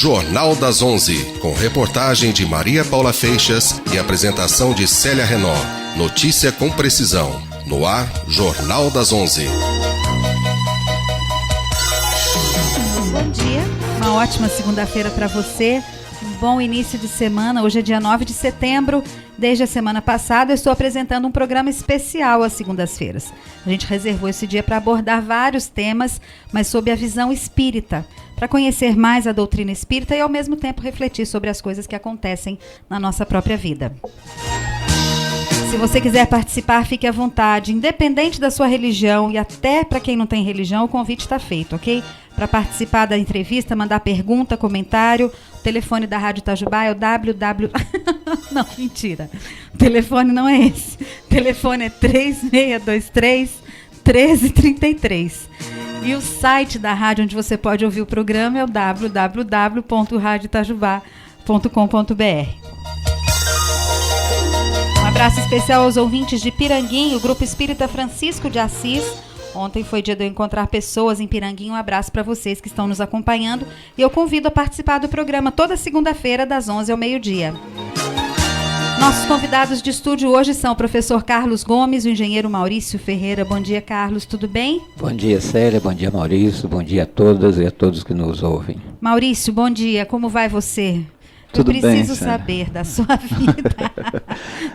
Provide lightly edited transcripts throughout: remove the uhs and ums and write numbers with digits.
Jornal das 11, com reportagem de Maria Paula Feixas e apresentação de Célia Renó. Notícia com precisão. No ar, Jornal das 11. Bom dia, uma ótima segunda-feira para você. Um bom início de semana. Hoje é dia 9 de setembro. Desde a semana passada eu estou apresentando um programa especial às segundas-feiras. A gente reservou esse dia para abordar vários temas, mas sob a visão espírita, para conhecer mais a doutrina espírita e ao mesmo tempo refletir sobre as coisas que acontecem na nossa própria vida. Se você quiser participar, fique à vontade, independente da sua religião e até para quem não tem religião, o convite está feito, ok? Para participar da entrevista, mandar pergunta, comentário, o telefone da Rádio Itajubá é o www... Não, mentira. O telefone não é esse. O telefone é 3623-1333. E o site da rádio onde você pode ouvir o programa é o www.radioitajubá.com.br. Um abraço especial aos ouvintes de Piranguinho, o Grupo Espírita Francisco de Assis. Ontem foi dia de eu encontrar pessoas em Piranguinho. Um abraço para vocês que estão nos acompanhando. E eu convido a participar do programa toda segunda-feira, das 11 ao meio-dia. Nossos convidados de estúdio hoje são o professor Carlos Gomes e o engenheiro Maurício Ferreira. Bom dia, Carlos, tudo bem? Bom dia, Célia, bom dia, Maurício, bom dia a todas e a todos que nos ouvem. Maurício, bom dia, como vai você? Tudo eu preciso bem, saber da sua vida.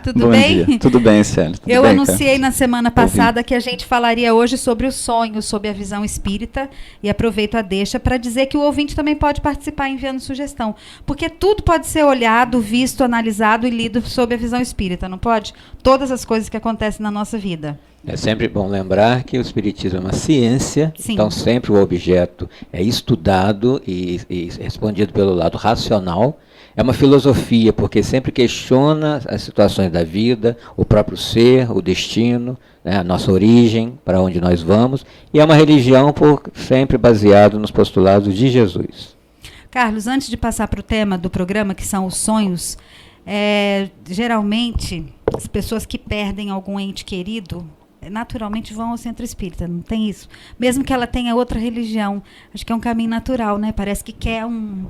Tudo bom bem? Dia. Tudo bem, Célia. Tudo eu bem, anunciei cara? na semana passada que a gente falaria hoje sobre os sonhos, sobre a visão espírita, e aproveito a deixa para dizer que o ouvinte também pode participar enviando sugestão, porque tudo pode ser olhado, visto, analisado e lido sob a visão espírita, não pode? Todas as coisas que acontecem na nossa vida. É sempre bom lembrar que o Espiritismo é uma ciência, Sim. Então sempre o objeto é estudado e respondido pelo lado racional. É uma filosofia, porque sempre questiona as situações da vida, o próprio ser, o destino, né, a nossa origem, para onde nós vamos. E é uma religião sempre baseado nos postulados de Jesus. Carlos, antes de passar para o tema do programa, que são os sonhos, geralmente as pessoas que perdem algum ente querido naturalmente vão ao centro espírita, não tem isso? Mesmo que ela tenha outra religião, acho que é um caminho natural, né? Parece que quer um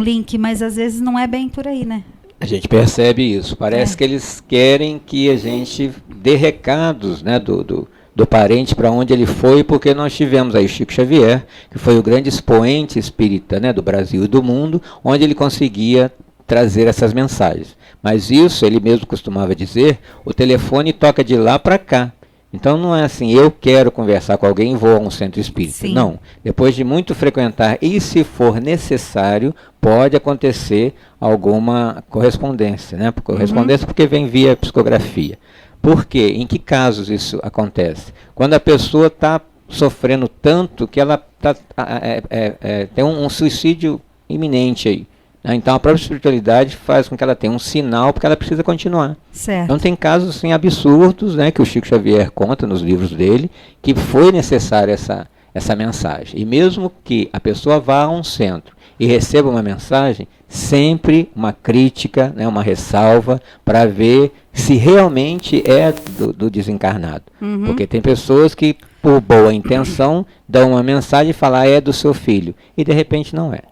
link, mas às vezes não é bem por aí, né? A gente percebe isso, parece que eles querem que a gente dê recados, né, do parente para onde ele foi, porque nós tivemos aí Chico Xavier, que foi o grande expoente espírita, né, do Brasil e do mundo, onde ele conseguia trazer essas mensagens. Mas isso, ele mesmo costumava dizer, o telefone toca de lá para cá. Então não é assim, eu quero conversar com alguém e vou a um centro espírita. Sim. Não, depois de muito frequentar, e se for necessário, pode acontecer alguma correspondência, né? Correspondência porque vem via psicografia. Por quê? Em que casos isso acontece? Quando a pessoa está sofrendo tanto que ela tem um suicídio iminente aí. Então a própria espiritualidade faz com que ela tenha um sinal, porque ela precisa continuar. Certo. Então tem casos assim, absurdos, né, que o Chico Xavier conta nos livros dele, que foi necessária essa mensagem. E mesmo que a pessoa vá a um centro e receba uma mensagem, sempre uma crítica, né, uma ressalva, para ver se realmente é do desencarnado. Uhum. Porque tem pessoas que, por boa intenção, dão uma mensagem e falam, é do seu filho, e de repente não é.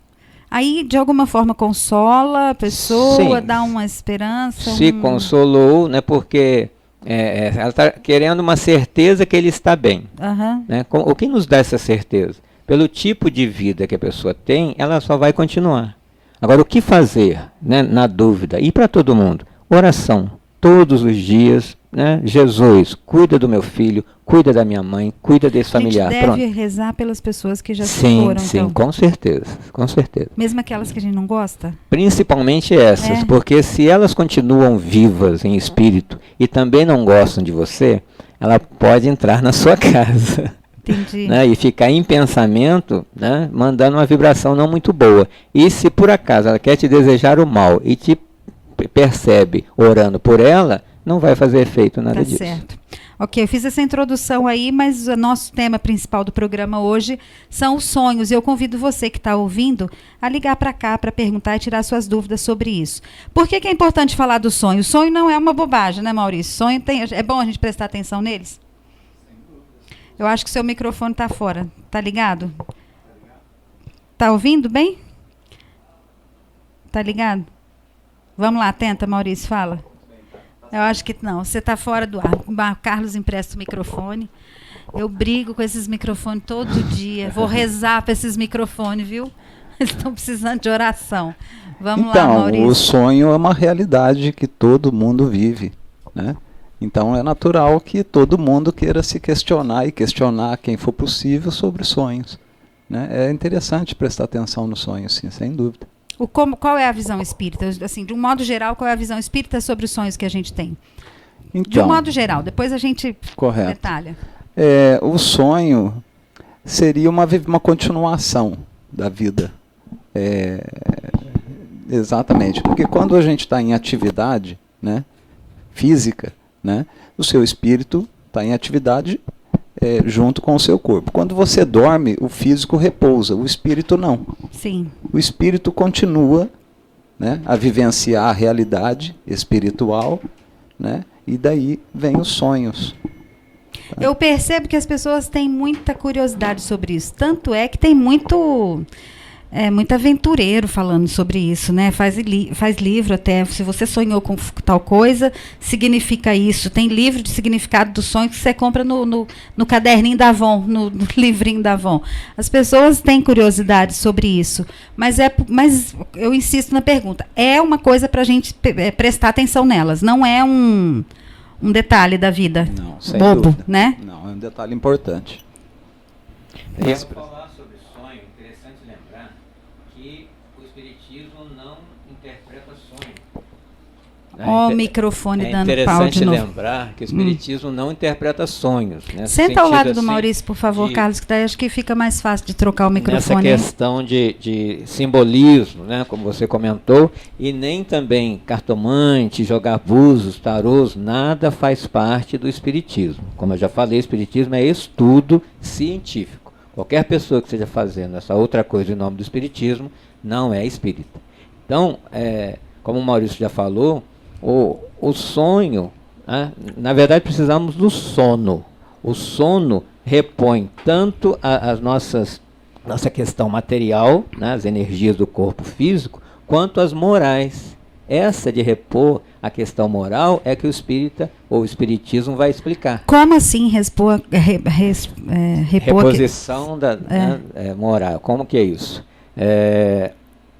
Aí, de alguma forma, consola a pessoa, Sim. dá uma esperança? Se consolou, né, porque ela está querendo uma certeza que ele está bem. Uhum. Né? O que nos dá essa certeza? Pelo tipo de vida que a pessoa tem, ela só vai continuar. Agora, o que fazer, né, na dúvida? E para todo mundo? Oração, todos os dias. Né? Jesus, cuida do meu filho, cuida da minha mãe, cuida desse familiar. A gente deve rezar pelas pessoas que já se foram. Sim, então. com certeza, com certeza. Mesmo aquelas que a gente não gosta? Principalmente essas, porque se elas continuam vivas em espírito e também não gostam de você, ela pode entrar na sua casa. Entendi. Né? E ficar em pensamento, né? Mandando uma vibração não muito boa. E se por acaso ela quer te desejar o mal e te percebe orando por ela, não vai fazer efeito nada disso. Certo. Ok, eu fiz essa introdução aí, mas o nosso tema principal do programa hoje são os sonhos. E eu convido você que está ouvindo a ligar para cá para perguntar e tirar suas dúvidas sobre isso. Por que é importante falar do sonho? O sonho não é uma bobagem, né, Maurício? Sonho é bom a gente prestar atenção neles? Eu acho que o seu microfone está fora. Está ligado? Está ouvindo bem? Tá ligado? Vamos lá, tenta, Maurício, fala. Eu acho que não, você está fora do ar. Carlos empresta o microfone. Eu brigo com esses microfones todo dia. Vou rezar para esses microfones, viu? Eles estão precisando de oração. Vamos lá, Maurício. Então, o sonho é uma realidade que todo mundo vive, né? Então é natural que todo mundo queira se questionar e questionar quem for possível sobre sonhos, né? É interessante prestar atenção no sonho, sim, sem dúvida. Qual é a visão espírita? Assim, de um modo geral, qual é a visão espírita sobre os sonhos que a gente tem? Então, de um modo geral, depois a gente detalha. O sonho seria uma continuação da vida. Exatamente, porque quando a gente está em atividade, né, física, né, o seu espírito está em atividade junto com o seu corpo. Quando você dorme, o físico repousa, o espírito não. Sim. O espírito continua, né, a vivenciar a realidade espiritual, né, e daí vem os sonhos. Eu percebo que as pessoas têm muita curiosidade sobre isso. Tanto é que tem muito aventureiro falando sobre isso, né? Faz livro até. Se você sonhou com tal coisa, significa isso. Tem livro de significado do sonho que você compra no caderninho da Avon, no livrinho da Avon. As pessoas têm curiosidade sobre isso. Mas eu insisto na pergunta. É uma coisa para a gente prestar atenção nelas. Não é um detalhe da vida. Não, sem bobo, dúvida. Né? Não, é um detalhe importante. Falar sobre sonho, interessante lembrar que o Espiritismo não interpreta sonho. Ó, o microfone dando pau de novo. É interessante lembrar que o Espiritismo não interpreta sonhos. Senta ao lado do Maurício, por favor, Carlos, que daí acho que fica mais fácil de trocar o microfone. Nessa questão de simbolismo, né, como você comentou, e nem também cartomante, jogar búzios, tarôs, nada faz parte do Espiritismo. Como eu já falei, o Espiritismo é estudo científico. Qualquer pessoa que esteja fazendo essa outra coisa em nome do Espiritismo não é espírita. Então, como o Maurício já falou, o sonho, né? Na verdade precisamos do sono. O sono repõe tanto nossa questão material, né? As energias do corpo físico, quanto as morais. Essa de repor a questão moral é que o espírita ou o espiritismo vai explicar. Como assim repor reposição da moral? Como que é isso?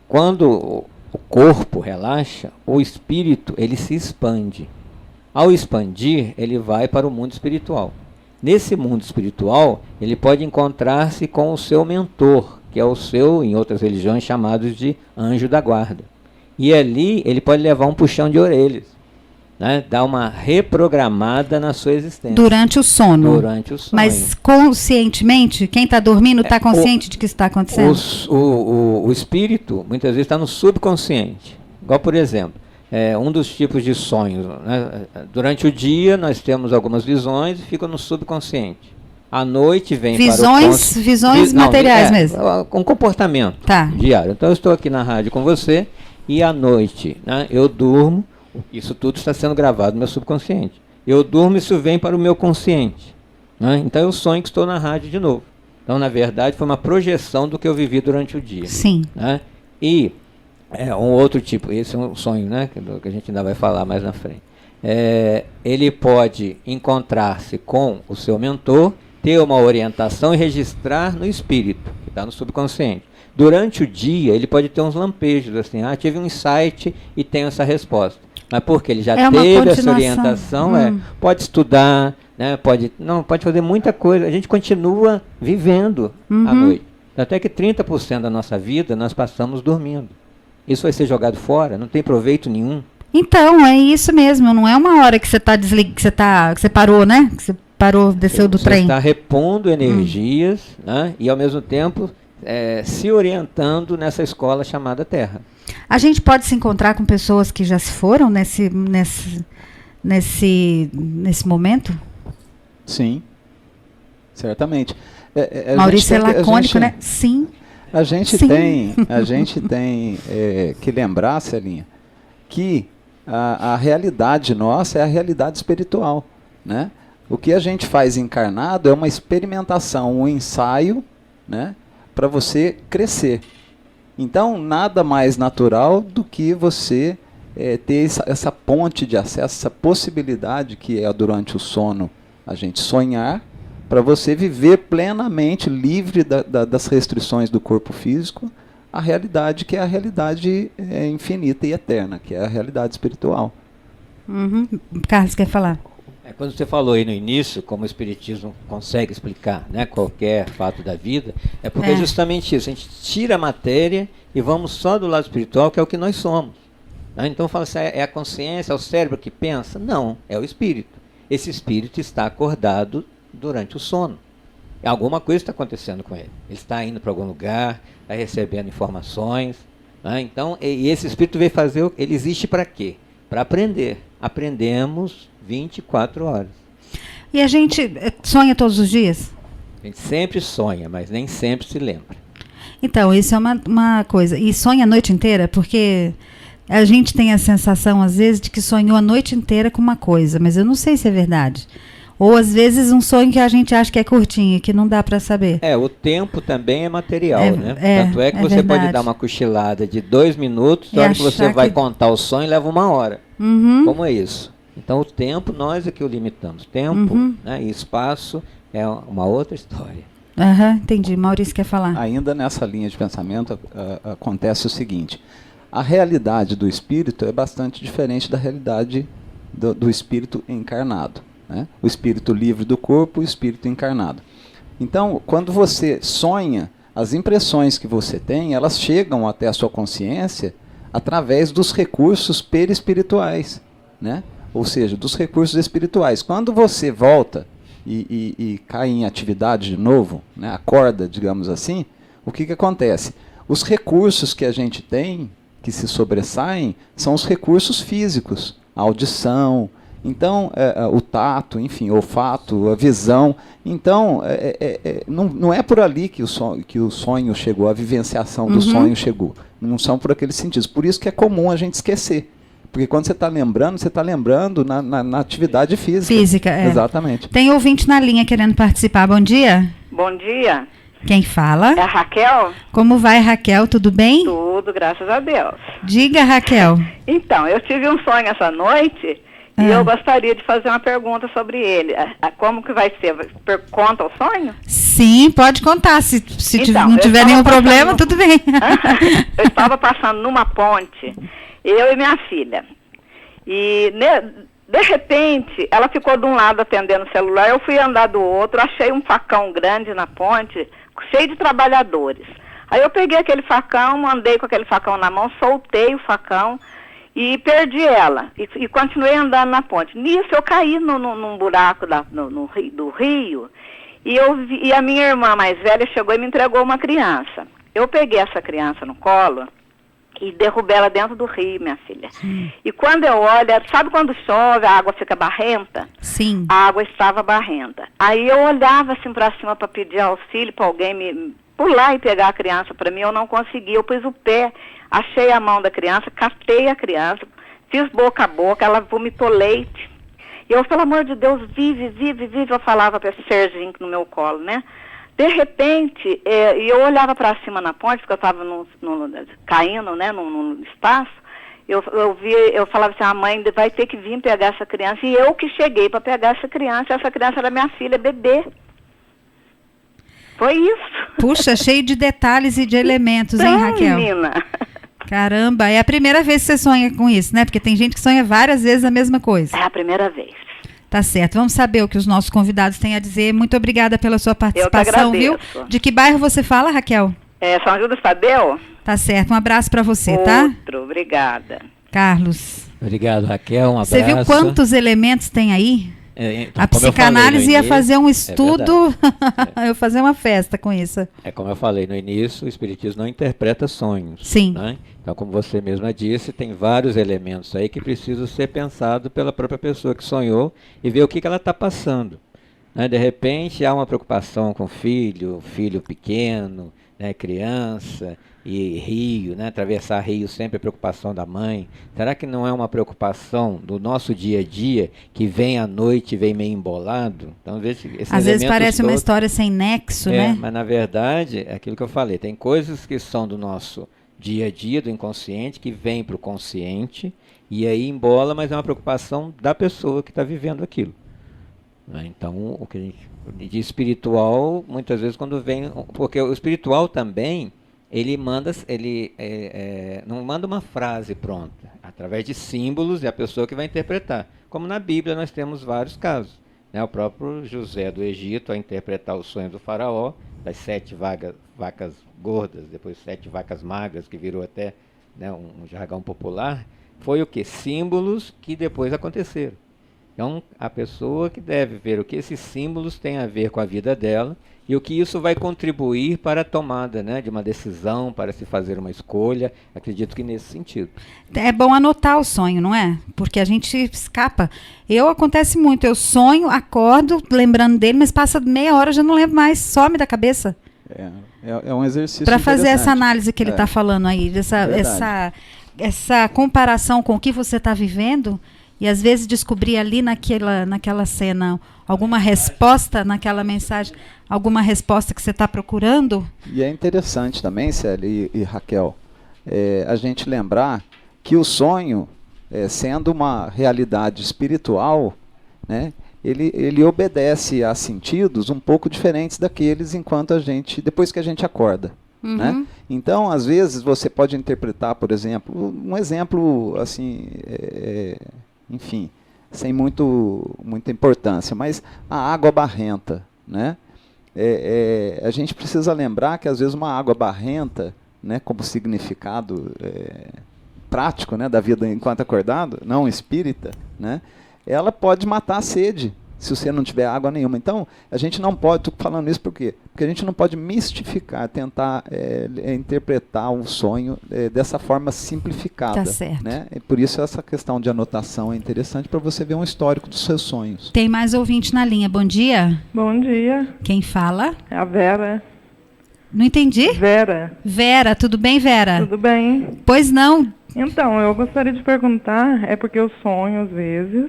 Quando o corpo relaxa, o espírito ele se expande. Ao expandir, ele vai para o mundo espiritual. Nesse mundo espiritual, ele pode encontrar-se com o seu mentor, que é o seu, em outras religiões, chamados de anjo da guarda. E ali ele pode levar um puxão de orelhas, né? Dar uma reprogramada na sua existência. Durante o sono. Durante o sonho. Mas conscientemente, quem está dormindo está consciente de que isso está acontecendo? O espírito, muitas vezes, está no subconsciente. Igual, por exemplo, um dos tipos de sonhos, né? Durante o dia, nós temos algumas visões e ficam no subconsciente. À noite vem visões materiais mesmo. Um comportamento diário. Então, eu estou aqui na rádio com você e à noite, né, eu durmo. Isso tudo está sendo gravado no meu subconsciente. Eu durmo e isso vem para o meu consciente, né? Então eu sonho que estou na rádio de novo. Então, na verdade, foi uma projeção do que eu vivi durante o dia. Sim. Né? E um outro tipo, esse é um sonho, né, que a gente ainda vai falar mais na frente. Ele pode encontrar-se com o seu mentor, ter uma orientação e registrar no espírito, que está no subconsciente. Durante o dia, ele pode ter uns lampejos, assim, tive um insight e tenho essa resposta. Mas porque ele já teve essa orientação, pode estudar, né, pode fazer muita coisa. A gente continua vivendo à noite. Até que 30% da nossa vida nós passamos dormindo. Isso vai ser jogado fora, não tem proveito nenhum. Então, é isso mesmo, não é uma hora que você está que você parou, né? Que você parou, desceu do trem. Você está repondo energias, né, e ao mesmo tempo se orientando nessa escola chamada Terra. A gente pode se encontrar com pessoas que já se foram nesse momento? Sim, certamente. Maurício é lacônico, né? Sim. A gente tem que lembrar, Celinha, que a realidade nossa é a realidade espiritual, né? O que a gente faz encarnado é uma experimentação, um ensaio, né, para você crescer. Então, nada mais natural do que você ter essa ponte de acesso, essa possibilidade que é durante o sono a gente sonhar, para você viver plenamente livre das restrições do corpo físico, a realidade que é a realidade infinita e eterna, que é a realidade espiritual. Uhum. Carlos, quer falar? Quando você falou aí no início, como o Espiritismo consegue explicar, né, qualquer fato da vida, é porque é justamente isso, a gente tira a matéria e vamos só do lado espiritual, que é o que nós somos. Né? Então fala assim, é a consciência, é o cérebro que pensa? Não, é o espírito. Esse espírito está acordado durante o sono. Alguma coisa está acontecendo com ele. Ele está indo para algum lugar, está recebendo informações. Né? Então, e esse espírito veio fazer, ele existe para quê? Para aprender. Aprendemos 24 horas. E a gente sonha todos os dias? A gente sempre sonha, mas nem sempre se lembra. Então, isso é uma coisa. E sonha a noite inteira? Porque a gente tem a sensação, às vezes, de que sonhou a noite inteira com uma coisa, mas eu não sei se é verdade. Ou, às vezes, um sonho que a gente acha que é curtinho, que não dá para saber. O tempo também é material, né? Tanto é que você verdade. pode dar uma cochilada de 2 minutos, na hora que você vai contar o sonho, leva 1 hora. Uhum. Como é isso? Então, o tempo, nós é que o limitamos. Tempo, né, e espaço é uma outra história. Entendi. Maurício quer falar. Ainda nessa linha de pensamento, acontece o seguinte. A realidade do espírito é bastante diferente da realidade do espírito encarnado. Né? O espírito livre do corpo e o espírito encarnado. Então, quando você sonha, as impressões que você tem, elas chegam até a sua consciência através dos recursos perispirituais, né? Ou seja, dos recursos espirituais. Quando você volta e cai em atividade de novo, né? Acorda, digamos assim, o que acontece? Os recursos que a gente tem, que se sobressaem, são os recursos físicos, a audição, então, o tato, enfim, o olfato, a visão. Então, não é por ali que o sonho chegou, a vivenciação do sonho chegou. Não são por aqueles sentidos. Por isso que é comum a gente esquecer. Porque quando você está lembrando na atividade física. Física, Exatamente. Tem ouvinte na linha querendo participar. Bom dia. Bom dia. Quem fala? É a Raquel? Como vai, Raquel? Tudo bem? Tudo, graças a Deus. Diga, Raquel. Então, eu tive um sonho essa noite e eu gostaria de fazer uma pergunta sobre ele. Como que vai ser? Conta o sonho? Sim, pode contar. Se Então, não tiver nenhum problema, tudo bem. Eu estava passando numa ponte, eu e minha filha. E, de repente, ela ficou de um lado atendendo o celular, eu fui andar do outro, achei um facão grande na ponte, cheio de trabalhadores. Aí eu peguei aquele facão, andei com aquele facão na mão, soltei o facão e perdi ela. E continuei andando na ponte. Nisso eu caí num buraco do rio e a minha irmã mais velha chegou e me entregou uma criança. Eu peguei essa criança no colo e derrubei ela dentro do rio, minha filha. E quando eu olho, sabe quando chove, a água fica barrenta? Sim. A água estava barrenta. Aí eu olhava assim para cima para pedir auxílio, para alguém me pular e pegar a criança para mim, eu não consegui. Eu pus o pé, achei a mão da criança, catei a criança, fiz boca a boca, ela vomitou leite. E eu, pelo amor de Deus, vive, eu falava para esse serzinho no meu colo, né? De repente, eu olhava para cima na ponte, porque eu estava caindo, né, no espaço, eu falava assim, a mãe vai ter que vir pegar essa criança, e eu que cheguei para pegar essa criança era minha filha, bebê. Foi isso. Puxa, cheio de detalhes e de elementos, hein, Raquel? Menina. Caramba, é a primeira vez que você sonha com isso, né? Porque tem gente que sonha várias vezes a mesma coisa. É a primeira vez. Tá certo, vamos saber o que os nossos convidados têm a dizer. Muito obrigada pela sua participação, viu? De que bairro você fala, Raquel? São Judas Tadeu. Tá certo, um abraço para você, tá? Obrigada. Carlos. Obrigado, Raquel, um abraço. Você viu quantos elementos tem aí? Então, a psicanálise ia fazer um estudo, eu fazer uma festa com isso. Como eu falei no início, o Espiritismo não interpreta sonhos. Sim. Né? Então, como você mesma disse, tem vários elementos aí que precisam ser pensados pela própria pessoa que sonhou e ver o que ela está passando. Né? De repente, há uma preocupação com filho pequeno, né? Criança e rio, né? Atravessar rio sempre é preocupação da mãe. Será que não é uma preocupação do nosso dia a dia que vem à noite e vem meio embolado? Então, às vezes parece uma história sem nexo, né? Mas na verdade, é aquilo que eu falei, tem coisas que são do nosso dia a dia do inconsciente que vem para o consciente e aí embola, mas é uma preocupação da pessoa que está vivendo aquilo. Né? Então, o que a gente de espiritual, muitas vezes quando vem, porque o espiritual também, ele manda, não manda uma frase pronta, através de símbolos é a pessoa que vai interpretar. Como na Bíblia nós temos vários casos. Né? O próprio José do Egito, a interpretar os sonhos do faraó, das 7 vacas gordas, depois 7 vacas magras, que virou até, né, um jargão popular, foi o quê? Símbolos que depois aconteceram. Então, a pessoa que deve ver o que esses símbolos têm a ver com a vida dela e o que isso vai contribuir para a tomada, né, de uma decisão, para se fazer uma escolha. Acredito que nesse sentido. É bom anotar o sonho, não é? Porque a gente escapa. Acontece muito, eu sonho, acordo lembrando dele, mas passa meia hora, já não lembro mais, some da cabeça. É um exercício para fazer essa análise que ele está falando aí, essa comparação com o que você está vivendo. E às vezes descobrir ali naquela cena alguma resposta, naquela mensagem, alguma resposta que você está procurando. E é interessante também, Célia e Raquel, a gente lembrar que o sonho, sendo uma realidade espiritual, né, ele obedece a sentidos um pouco diferentes daqueles depois que a gente acorda. Uhum. Né? Então, às vezes, você pode interpretar, por exemplo, um exemplo assim... enfim, sem muita importância, mas a água barrenta, né? A gente precisa lembrar que às vezes uma água barrenta, né, como significado prático, né, da vida enquanto acordado, não espírita, né, ela pode matar a sede se você não tiver água nenhuma. Então, a gente não pode, estou falando isso por quê? Porque a gente não pode mistificar, tentar interpretar um sonho dessa forma simplificada. Tá certo. Né? E por isso essa questão de anotação é interessante para você ver um histórico dos seus sonhos. Tem mais ouvinte na linha. Bom dia. Bom dia. Quem fala? É a Vera. Não entendi? Vera. Vera, tudo bem, Vera? Tudo bem. Pois não. Então, eu gostaria de perguntar, porque eu sonho às vezes,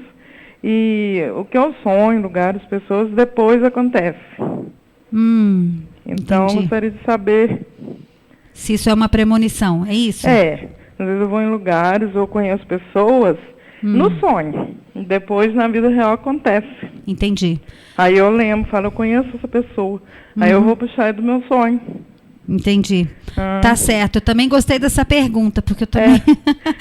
e o que eu sonho, lugares, pessoas, depois acontece. Então, eu gostaria de saber... Se isso é uma premonição, é isso? Às vezes eu vou em lugares ou conheço pessoas no sonho. Depois, na vida real, acontece. Entendi. Aí eu lembro, falo, eu conheço essa pessoa. Aí eu vou puxar do meu sonho. Entendi. Tá certo. Eu também gostei dessa pergunta, porque eu também...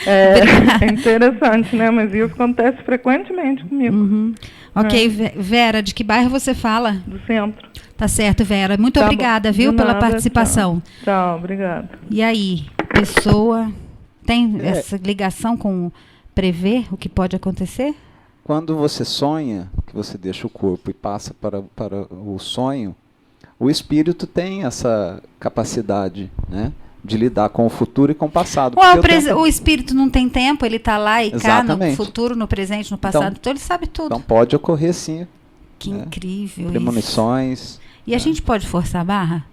É interessante, né? Mas isso acontece frequentemente comigo. Ok, Vera, de que bairro você fala? Do centro. Tá certo, Vera. Muito obrigada, viu, pela participação. Tchau, obrigada. E aí, pessoa tem essa ligação com prever o que pode acontecer? Quando você sonha, que você deixa o corpo e passa para o sonho, o espírito tem essa capacidade, né, de lidar com o futuro e com o passado. O espírito não tem tempo, ele está lá e Exatamente. cá no futuro, no presente, no passado, então ele sabe tudo. Então pode ocorrer sim. Que incrível premonições. Isso. E a gente pode forçar a barra?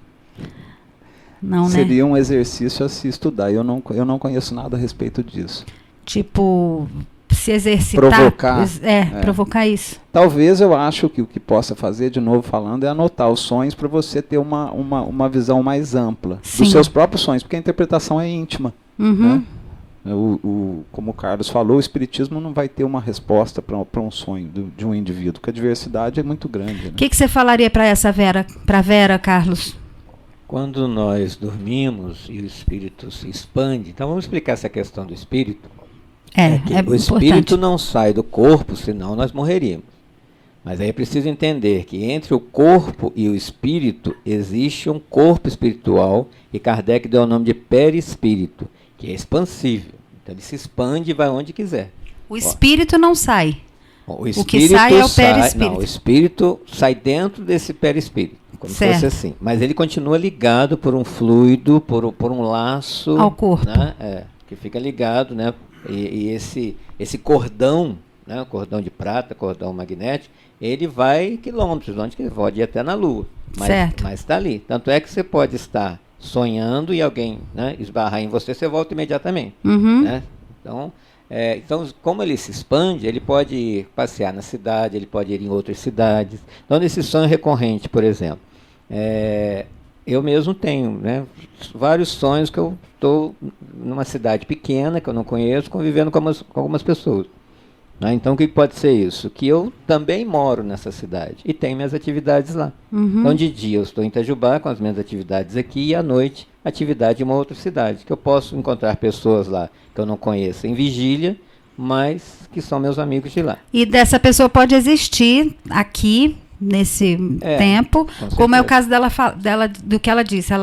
Não, Seria um exercício a se estudar. Eu não conheço nada a respeito disso. Tipo... se exercitar, provocar isso. Talvez eu acho que o que possa fazer, de novo falando, é anotar os sonhos para você ter uma visão mais ampla dos seus próprios sonhos, porque a interpretação é íntima. Né? Como o Carlos falou, o espiritismo não vai ter uma resposta para um sonho de um indivíduo, porque a diversidade é muito grande. O que você falaria para essa Vera, Carlos? Quando nós dormimos e o espírito se expande, então vamos explicar essa questão do espírito. O espírito não sai do corpo, senão nós morreríamos. Mas aí é preciso entender que entre o corpo e o espírito existe um corpo espiritual, e Kardec deu o nome de perispírito, que é expansível. Então ele se expande e vai onde quiser. O espírito não sai. O que sai é o perispírito. Não, o espírito sai dentro desse perispírito, como se fosse assim. Mas ele continua ligado por um fluido, por um laço ao corpo, né? Que fica ligado, né? E esse cordão, né, cordão de prata, cordão magnético, ele vai quilômetros, onde que pode ir até na Lua. Mas está ali. Tanto é que você pode estar sonhando e alguém, né, esbarrar em você, você volta imediatamente. Né? Então, como ele se expande, ele pode ir passear na cidade, ele pode ir em outras cidades. Então, nesse sonho recorrente, por exemplo, eu mesmo tenho, né, vários sonhos que eu estou numa cidade pequena, que eu não conheço, convivendo com algumas pessoas. Né? Então, o que pode ser isso? Que eu também moro nessa cidade e tenho minhas atividades lá. Então, de dia eu estou em Itajubá com as minhas atividades aqui e à noite, atividade em uma outra cidade, que eu posso encontrar pessoas lá que eu não conheço em vigília, mas que são meus amigos de lá. E dessa pessoa pode existir aqui nesse tempo, como é o caso dela, do que ela disse,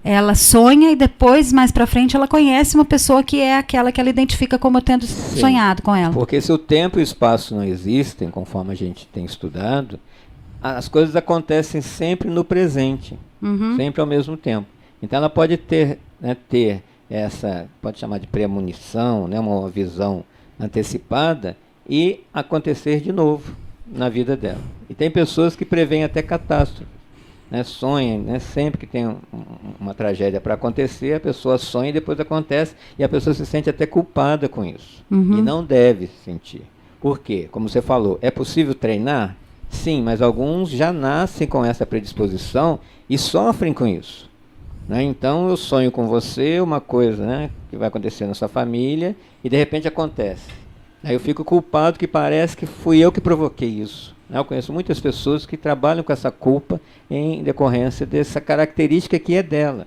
ela sonha e depois, mais para frente, ela conhece uma pessoa que é aquela que ela identifica como tendo sonhado com ela. Porque se o tempo e o espaço não existem, conforme a gente tem estudado, as coisas acontecem sempre no presente, sempre ao mesmo tempo. Então ela pode ter essa, pode chamar de premonição, né, uma visão antecipada e acontecer de novo na vida dela. E tem pessoas que preveem até catástrofe, né, sonham, né, sempre que tem uma tragédia para acontecer, a pessoa sonha e depois acontece, e a pessoa se sente até culpada com isso. E não deve se sentir. Por quê? Como você falou, é possível treinar? Sim, mas alguns já nascem com essa predisposição e sofrem com isso. Né? Então eu sonho com você uma coisa, né, que vai acontecer na sua família e de repente acontece. Aí eu fico culpado, que parece que fui eu que provoquei isso. Eu conheço muitas pessoas que trabalham com essa culpa em decorrência dessa característica que é dela.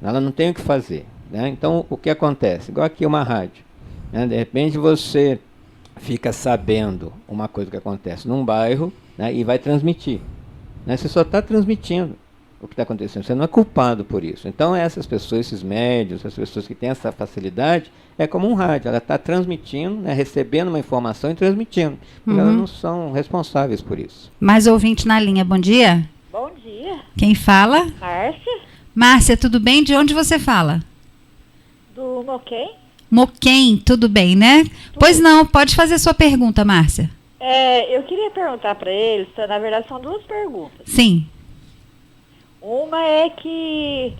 Ela não tem o que fazer. Né? Então, o que acontece? Igual aqui uma rádio. Né? De repente você fica sabendo uma coisa que acontece num bairro, né, e vai transmitir. Né? Você só está transmitindo o que está acontecendo. Você não é culpado por isso. Então, essas pessoas, esses médios, essas pessoas que têm essa facilidade, é como um rádio. Ela está transmitindo, né, recebendo uma informação e transmitindo. Porque elas não são responsáveis por isso. Mais ouvinte na linha. Bom dia. Bom dia. Quem fala? Márcia. Márcia, tudo bem? De onde você fala? Do Moquém. Moquém, tudo bem, né? Pois não, pode fazer sua pergunta, Márcia. Eu queria perguntar para eles, na verdade são duas perguntas. Sim. Uma é que,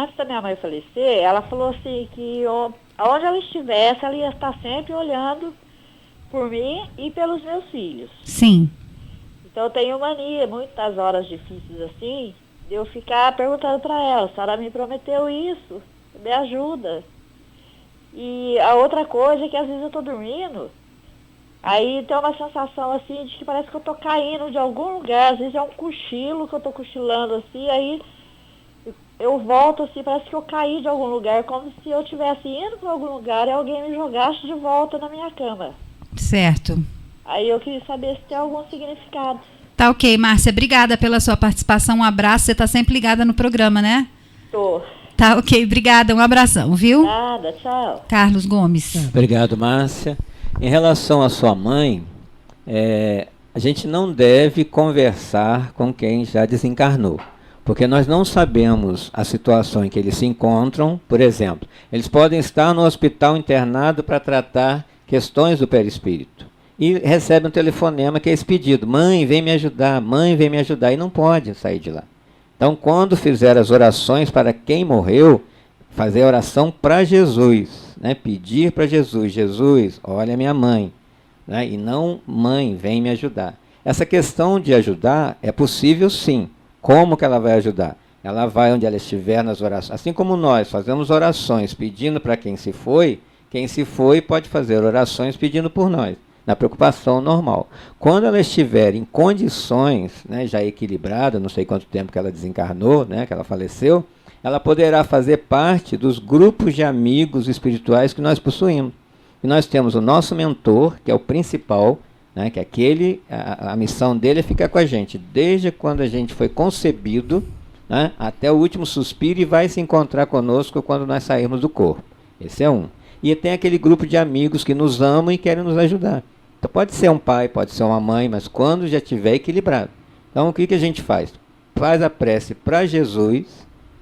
antes da minha mãe falecer, ela falou assim que onde ela estivesse, ela ia estar sempre olhando por mim e pelos meus filhos. Sim. Então eu tenho mania, muitas horas difíceis assim, de eu ficar perguntando para ela, se ela me prometeu isso, me ajuda. E a outra coisa é que às vezes eu estou dormindo, aí tem uma sensação assim de que parece que eu estou caindo de algum lugar, às vezes é um cochilo que eu estou cochilando assim, aí eu volto assim, parece que eu caí de algum lugar, como se eu estivesse indo para algum lugar e alguém me jogasse de volta na minha cama. Certo. Aí eu queria saber se tem algum significado. Tá ok, Márcia, obrigada pela sua participação, um abraço, você está sempre ligada no programa, né? Tô. Tá ok, obrigada, um abração, viu? Nada, tchau. Carlos Gomes. Obrigado, Márcia. Em relação à sua mãe, a gente não deve conversar com quem já desencarnou, porque nós não sabemos a situação em que eles se encontram. Por exemplo, eles podem estar no hospital internado para tratar questões do perispírito e recebem um telefonema que é esse pedido: mãe, vem me ajudar, mãe, vem me ajudar, e não pode sair de lá. Então, quando fizer as orações para quem morreu, fazer a oração para Jesus, né? Pedir para Jesus: Jesus, olha minha mãe, né? E não mãe, vem me ajudar. Essa questão de ajudar é possível sim. Como que ela vai ajudar? Ela vai onde ela estiver nas orações. Assim como nós fazemos orações pedindo para quem se foi pode fazer orações pedindo por nós, na preocupação normal. Quando ela estiver em condições, né, já equilibrada, não sei quanto tempo que ela desencarnou, né, que ela faleceu, ela poderá fazer parte dos grupos de amigos espirituais que nós possuímos. E nós temos o nosso mentor, que é o principal, né, que a missão dele é ficar com a gente, desde quando a gente foi concebido, né, até o último suspiro, e vai se encontrar conosco quando nós sairmos do corpo. Esse é um. E tem aquele grupo de amigos que nos amam e querem nos ajudar. Então pode ser um pai, pode ser uma mãe, mas quando já estiver equilibrado. Então o que a gente faz? Faz a prece para Jesus,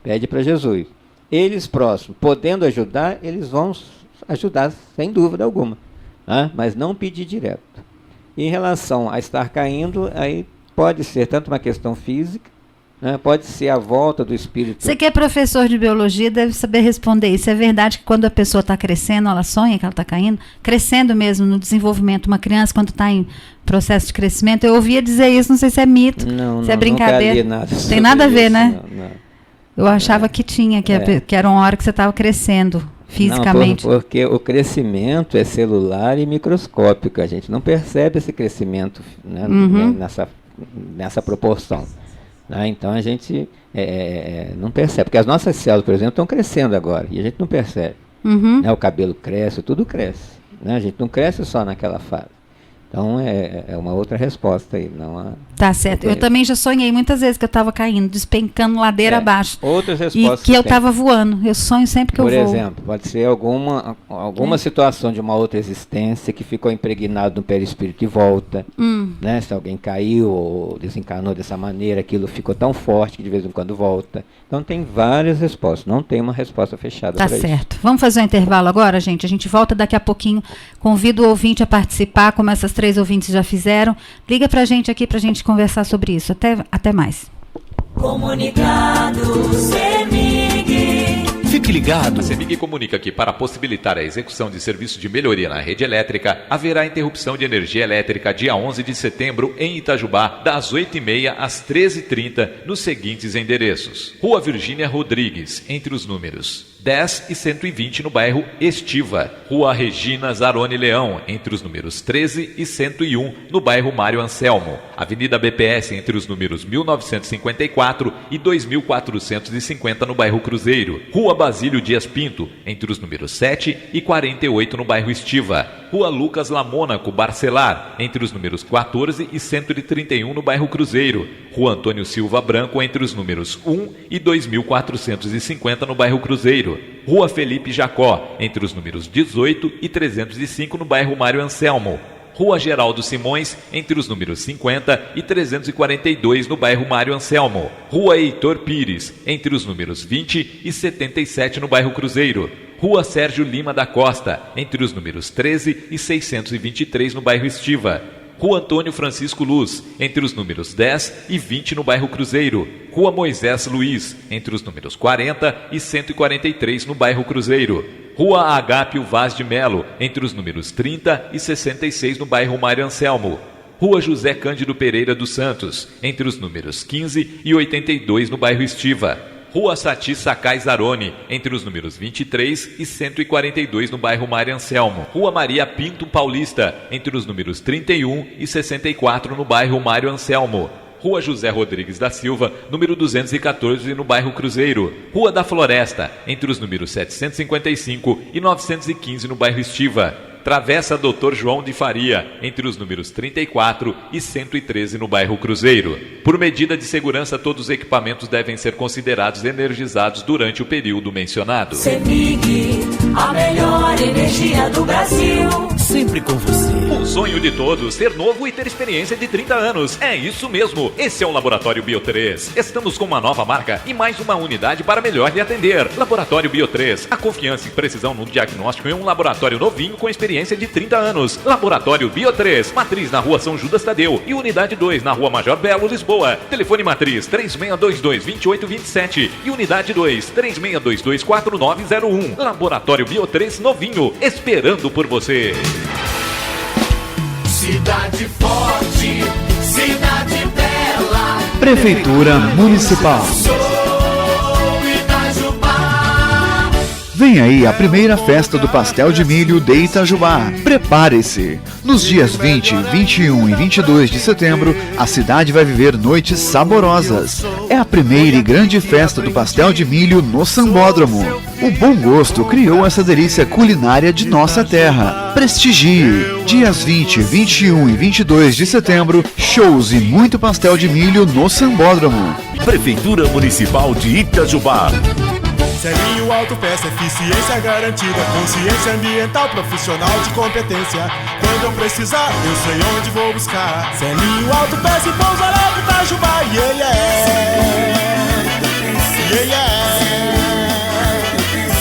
pede para Jesus. Eles próximos, podendo ajudar, eles vão ajudar sem dúvida alguma, né? Mas não pedir direto. Em relação a estar caindo, aí pode ser tanto uma questão física, né? Pode ser a volta do espírito. Você que é professor de biologia deve saber responder isso. É verdade que quando a pessoa está crescendo, ela sonha que ela está crescendo mesmo no desenvolvimento. Uma criança, quando está em processo de crescimento, eu ouvia dizer isso, não sei se é mito, se é brincadeira. Nunca li nada sobre tem nada a ver, isso, né? Não. Eu achava que tinha, que era uma hora que você estava crescendo fisicamente. Não, porque o crescimento é celular e microscópico. A gente não percebe esse crescimento, né, nessa proporção. Né? Então a gente não percebe. Porque as nossas células, por exemplo, estão crescendo agora e a gente não percebe. Né? O cabelo cresce, tudo cresce. Né? A gente não cresce só naquela fase. Então é uma outra resposta aí. Tá certo. Eu também já sonhei muitas vezes que eu estava caindo, despencando ladeira abaixo. Outras respostas. E que eu estava voando. Eu sonho sempre que eu vou. Por exemplo, pode ser alguma situação de uma outra existência que ficou impregnado no perispírito e volta. Né? Se alguém caiu ou desencarnou dessa maneira, aquilo ficou tão forte que de vez em quando volta. Então tem várias respostas. Não tem uma resposta fechada para isso. Tá certo. Vamos fazer um intervalo agora, gente? A gente volta daqui a pouquinho. Convido o ouvinte a participar, como essas 3 ouvintes já fizeram. Liga pra gente aqui pra gente conversar sobre isso. Até mais. Comunicado CEMIG. Fique ligado. A CEMIG comunica que para possibilitar a execução de serviço de melhoria na rede elétrica, haverá interrupção de energia elétrica dia 11 de setembro em Itajubá, das 8h30 às 13h30, nos seguintes endereços: Rua Virgínia Rodrigues, entre os números 10 e 120 no bairro Estiva. Rua Regina Zarone Leão, entre os números 13 e 101 no bairro Mário Anselmo. Avenida BPS, entre os números 1954 e 2450 no bairro Cruzeiro. Rua Basílio Dias Pinto, entre os números 7 e 48 no bairro Estiva. Rua Lucas Lamônaco Barcelar, entre os números 14 e 131 no bairro Cruzeiro. Rua Antônio Silva Branco, entre os números 1 e 2450 no bairro Cruzeiro. Rua Felipe Jacó, entre os números 18 e 305 no bairro Mário Anselmo. Rua Geraldo Simões, entre os números 50 e 342 no bairro Mário Anselmo. Rua Heitor Pires, entre os números 20 e 77 no bairro Cruzeiro. Rua Sérgio Lima da Costa, entre os números 13 e 623 no bairro Estiva. Rua Antônio Francisco Luz, entre os números 10 e 20 no bairro Cruzeiro. Rua Moisés Luiz, entre os números 40 e 143 no bairro Cruzeiro. Rua Agápio Vaz de Melo, entre os números 30 e 66 no bairro Mário Anselmo. Rua José Cândido Pereira dos Santos, entre os números 15 e 82 no bairro Estiva. Rua Sati Sakai Zarone, entre os números 23 e 142 no bairro Mário Anselmo. Rua Maria Pinto Paulista, entre os números 31 e 64 no bairro Mário Anselmo. Rua José Rodrigues da Silva, número 214 no bairro Cruzeiro. Rua da Floresta, entre os números 755 e 915 no bairro Estiva. Travessa Dr. João de Faria, entre os números 34 e 113 no bairro Cruzeiro. Por medida de segurança, todos os equipamentos devem ser considerados energizados durante o período mencionado. CEMIG, a melhor energia do Brasil. Sempre com você. O sonho de todos, ser novo e ter experiência de 30 anos. É isso mesmo. Esse é o Laboratório Bio3. Estamos com uma nova marca e mais uma unidade para melhor lhe atender. Laboratório Bio3. A confiança e precisão no diagnóstico em um laboratório novinho com experiência de 30 anos. Laboratório Bio3. Matriz na Rua São Judas Tadeu e Unidade 2 na Rua Major Belo, Lisboa. Telefone Matriz 3622-2827 e Unidade 2 3622-4901. Laboratório Bio3 novinho, esperando por você. Cidade forte, cidade bela. Prefeitura Municipal. Vem aí a primeira festa do pastel de milho de Itajubá. Prepare-se! Nos dias 20, 21 e 22 de setembro, a cidade vai viver noites saborosas. É a primeira e grande festa do pastel de milho no Sambódromo. O bom gosto criou essa delícia culinária de nossa terra. Prestigie! Dias 20, 21 e 22 de setembro, shows e muito pastel de milho no Sambódromo. Prefeitura Municipal de Itajubá. Celinho Autopeça, eficiência garantida, consciência ambiental, profissional de competência. Quando eu precisar, eu sei onde vou buscar. Celinho Autopeça e Pouso Alegre, Itajubá, e ele é.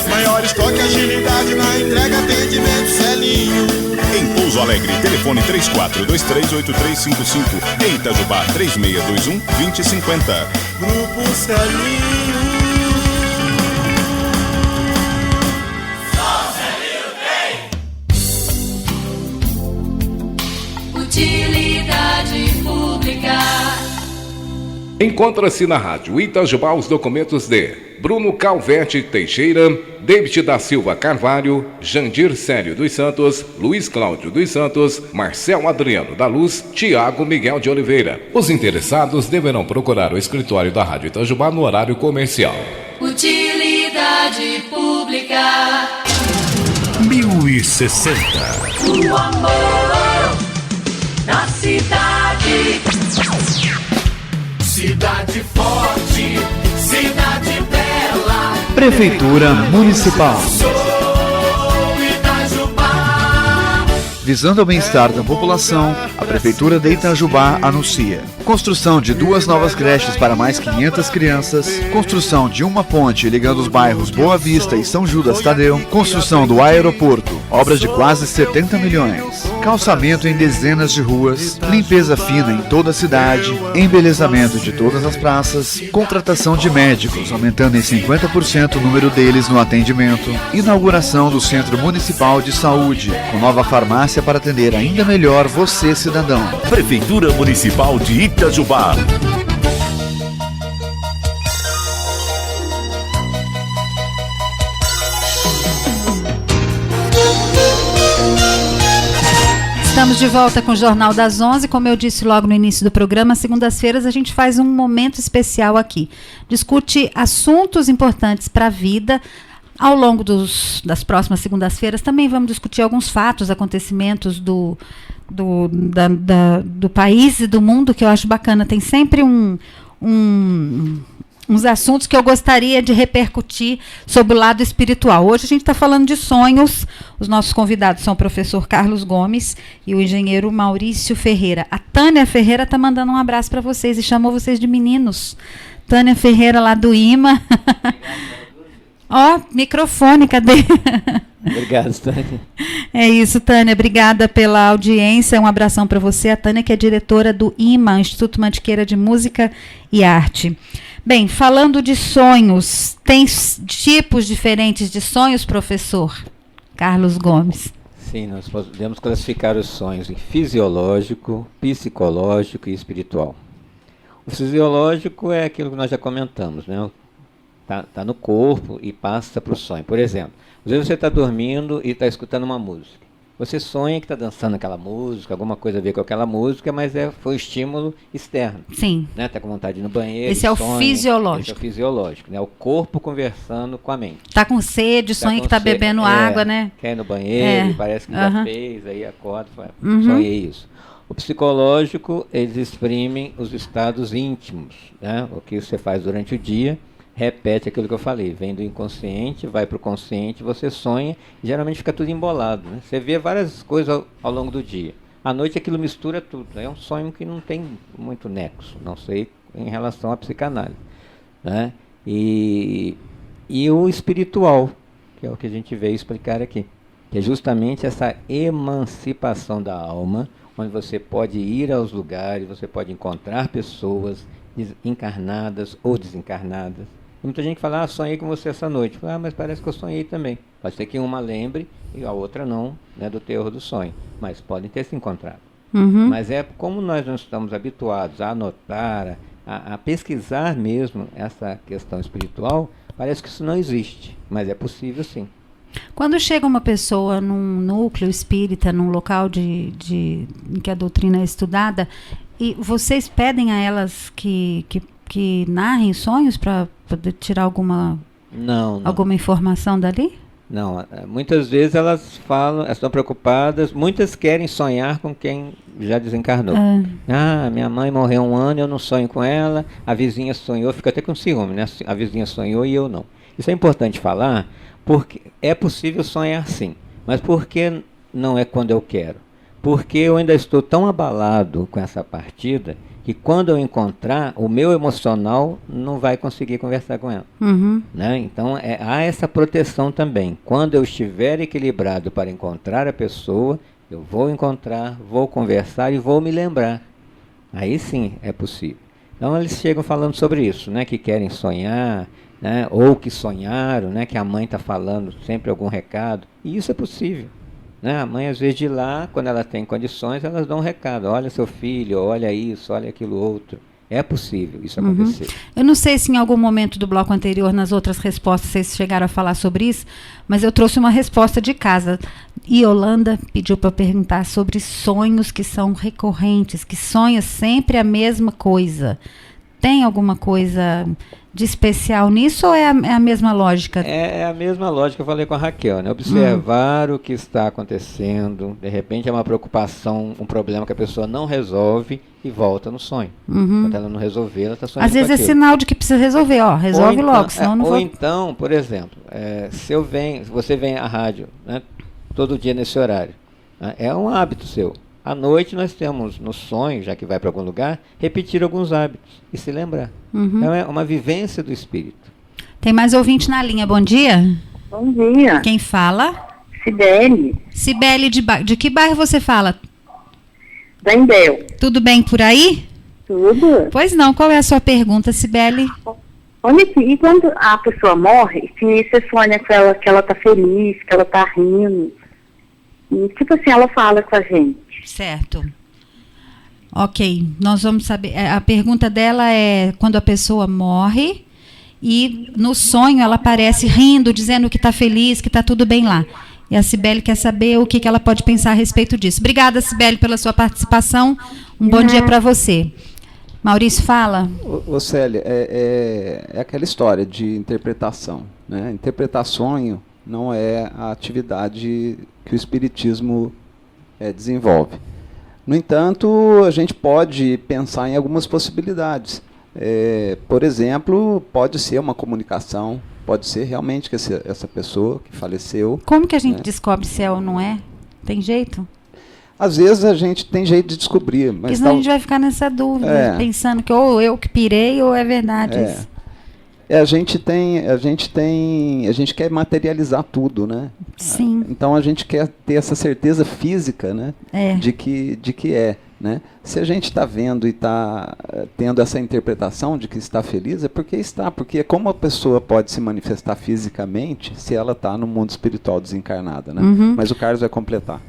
Maior estoque, agilidade na entrega, atendimento, Celinho. Em Pouso Alegre, telefone 34238355. Em Itajubá, 3621-2050. Grupo Celinho. Utilidade pública. Encontra-se na Rádio Itajubá os documentos de Bruno Calvete Teixeira, David da Silva Carvalho, Jandir Célio dos Santos, Luiz Cláudio dos Santos, Marcel Adriano da Luz, Tiago Miguel de Oliveira. Os interessados deverão procurar o escritório da Rádio Itajubá no horário comercial. Utilidade pública. 1060. O amor na cidade. Cidade forte, cidade bela. Prefeitura Municipal. Sou Itajubá. Visando ao bem-estar da população, a Prefeitura de Itajubá anuncia construção de 2 novas creches para mais 500 crianças, construção de uma ponte ligando os bairros Boa Vista e São Judas Tadeu, construção do aeroporto, obras de quase 70 milhões, calçamento em dezenas de ruas, limpeza fina em toda a cidade, embelezamento de todas as praças, contratação de médicos, aumentando em 50% o número deles no atendimento, inauguração do Centro Municipal de Saúde, com nova farmácia para atender ainda melhor você, cidadão. Prefeitura Municipal de Itajubá. Estamos de volta com o Jornal das 11. Como eu disse logo no início do programa, segundas-feiras a gente faz um momento especial aqui. Discute assuntos importantes para a vida. Ao longo das próximas segundas-feiras também vamos discutir alguns fatos, acontecimentos do país e do mundo, que eu acho bacana. Tem sempre uns assuntos que eu gostaria de repercutir sobre o lado espiritual. Hoje a gente está falando de sonhos. Os nossos convidados são o professor Carlos Gomes e o engenheiro Maurício Ferreira. A Tânia Ferreira está mandando um abraço para vocês e chamou vocês de meninos. Tânia Ferreira, lá do IMA. Ó, microfone, cadê? Obrigado, Tânia. É isso, Tânia. Obrigada pela audiência. Um abração para você. A Tânia, que é diretora do IMA, Instituto Mantiqueira de Música e Arte. Bem, falando de sonhos, tem tipos diferentes de sonhos, professor Carlos Gomes? Sim, nós podemos classificar os sonhos em fisiológico, psicológico e espiritual. O fisiológico é aquilo que nós já comentamos, né? Tá no corpo e passa para o sonho. Por exemplo, às vezes você está dormindo e está escutando uma música. Você sonha que está dançando aquela música, alguma coisa a ver com aquela música, mas foi estímulo externo. Sim. Está com vontade de ir no banheiro. Esse é o fisiológico. Esse é o fisiológico, né? O corpo conversando com a mente. Está com sede, sonha que está bebendo água, né? Quer ir no banheiro, parece que já fez, aí acorda e fala, sonhei isso. O psicológico, eles exprimem os estados íntimos, né? O que você faz durante o dia, repete aquilo que eu falei, vem do inconsciente, vai para o consciente, você sonha, e geralmente fica tudo embolado, né? Você vê várias coisas ao longo do dia. À noite aquilo mistura tudo, é um sonho que não tem muito nexo, não sei em relação à psicanálise, né? E o espiritual, que é o que a gente veio explicar aqui, que é justamente essa emancipação da alma, onde você pode ir aos lugares, você pode encontrar pessoas encarnadas ou desencarnadas. E muita gente fala, sonhei com você essa noite. Mas parece que eu sonhei também. Pode ser que uma lembre e a outra não, né, do teor do sonho. Mas podem ter se encontrado. Mas é como nós não estamos habituados a anotar, a pesquisar mesmo essa questão espiritual, parece que isso não existe. Mas é possível sim. Quando chega uma pessoa num núcleo espírita, num local em que a doutrina é estudada, e vocês pedem a elas que narrem sonhos para poder tirar alguma informação dali? Não, muitas vezes elas falam, elas estão preocupadas, muitas querem sonhar com quem já desencarnou. Minha mãe morreu há 1 ano, eu não sonho com ela, a vizinha sonhou, fica até com ciúme, né? A vizinha sonhou e eu não. Isso é importante falar, porque é possível sonhar sim, mas por que não é quando eu quero? Porque eu ainda estou tão abalado com essa partida que quando eu encontrar, o meu emocional não vai conseguir conversar com ela. Né? Então, há essa proteção também. Quando eu estiver equilibrado para encontrar a pessoa, Eu vou encontrar, vou conversar e vou me lembrar. Aí sim é possível. Então eles chegam falando sobre isso, né? Que querem sonhar, né? Ou que sonharam, né? Que a mãe está falando sempre algum recado. E isso é possível. Né? A mãe, às vezes, de lá, quando ela tem condições, elas dão um recado. Olha seu filho, olha isso, olha aquilo outro. É possível isso acontecer. Eu não sei se em algum momento do bloco anterior, nas outras respostas, vocês chegaram a falar sobre isso, mas eu trouxe uma resposta de casa. Yolanda pediu para perguntar sobre sonhos que são recorrentes, que sonha sempre a mesma coisa. Tem alguma coisa de especial nisso ou é a mesma lógica? É a mesma lógica que eu falei com a Raquel, né? Observar o que está acontecendo, de repente é uma preocupação, um problema que a pessoa não resolve e volta no sonho. Quando ela não resolver, ela está sonhando. Às vezes é sinal de que precisa resolver, resolve logo, senão não Ou vou... então, por exemplo, se você vem à rádio, né, todo dia nesse horário, né, é um hábito seu. À noite nós temos no sonho, já que vai para algum lugar, repetir alguns hábitos e se lembrar. Então é uma vivência do espírito. Tem mais ouvinte na linha, bom dia. Bom dia. Quem fala? Cibele. Cibele, de que bairro você fala? Da Indel. Tudo bem por aí? Tudo. Pois não, qual é a sua pergunta, Cibele? Olha aqui, e quando a pessoa morre, se você sonha com ela, que ela tá feliz, que ela tá rindo, e, tipo assim, ela fala com a gente. Certo. Ok, nós vamos saber. A pergunta dela é quando a pessoa morre e no sonho ela aparece rindo, dizendo que está feliz, que está tudo bem lá. E a Cibele quer saber o que ela pode pensar a respeito disso. Obrigada, Cibele, pela sua participação. Um bom dia para você. Maurício, fala. Ô Célia, é aquela história de interpretação, né? Interpretar sonho não é a atividade que o Espiritismo desenvolve. No entanto, a gente pode pensar em algumas possibilidades. Por exemplo, pode ser uma comunicação, pode ser realmente que essa pessoa que faleceu... Como que a gente descobre se é ou não é? Tem jeito? Às vezes a gente tem jeito de descobrir. Mas porque senão a gente vai ficar nessa dúvida, pensando que ou eu que pirei ou é verdade isso. A gente quer materializar tudo, né? Sim. Então a gente quer ter essa certeza física, né? De que é, né? Se a gente está vendo e está tendo essa interpretação de que está feliz, é porque está. Porque como a pessoa pode se manifestar fisicamente se ela está no mundo espiritual desencarnada, né? Mas o Carlos vai completar.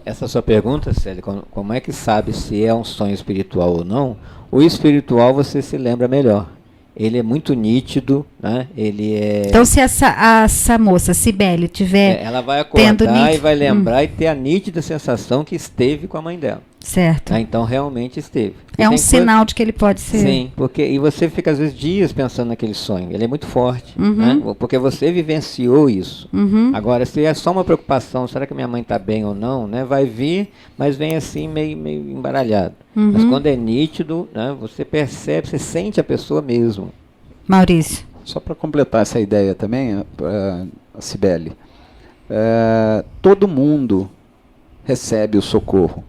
Essa sua pergunta, Célia, como é que sabe se é um sonho espiritual ou não? O espiritual você se lembra melhor. Ele é muito nítido, né? Ele é... Então, se essa moça, Cibele, tiver... ela vai acordar e vai lembrar e ter a nítida sensação que esteve com a mãe dela. Certo. Então, realmente esteve. É um sinal de que ele pode ser... Sim, e você fica, às vezes, dias pensando naquele sonho. Ele é muito forte, né? Porque você vivenciou isso. Agora, se é só uma preocupação, será que minha mãe está bem ou não, né? Vai vir, mas vem assim, meio embaralhado. Mas quando é nítido, né, você percebe, você sente a pessoa mesmo. Maurício. Só para completar essa ideia também, a Cibele, todo mundo recebe o socorro,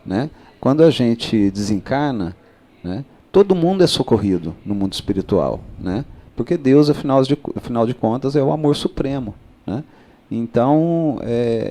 né? Quando a gente desencarna, né, todo mundo é socorrido no mundo espiritual, né? Porque Deus, afinal de contas, é o amor supremo, né? Então,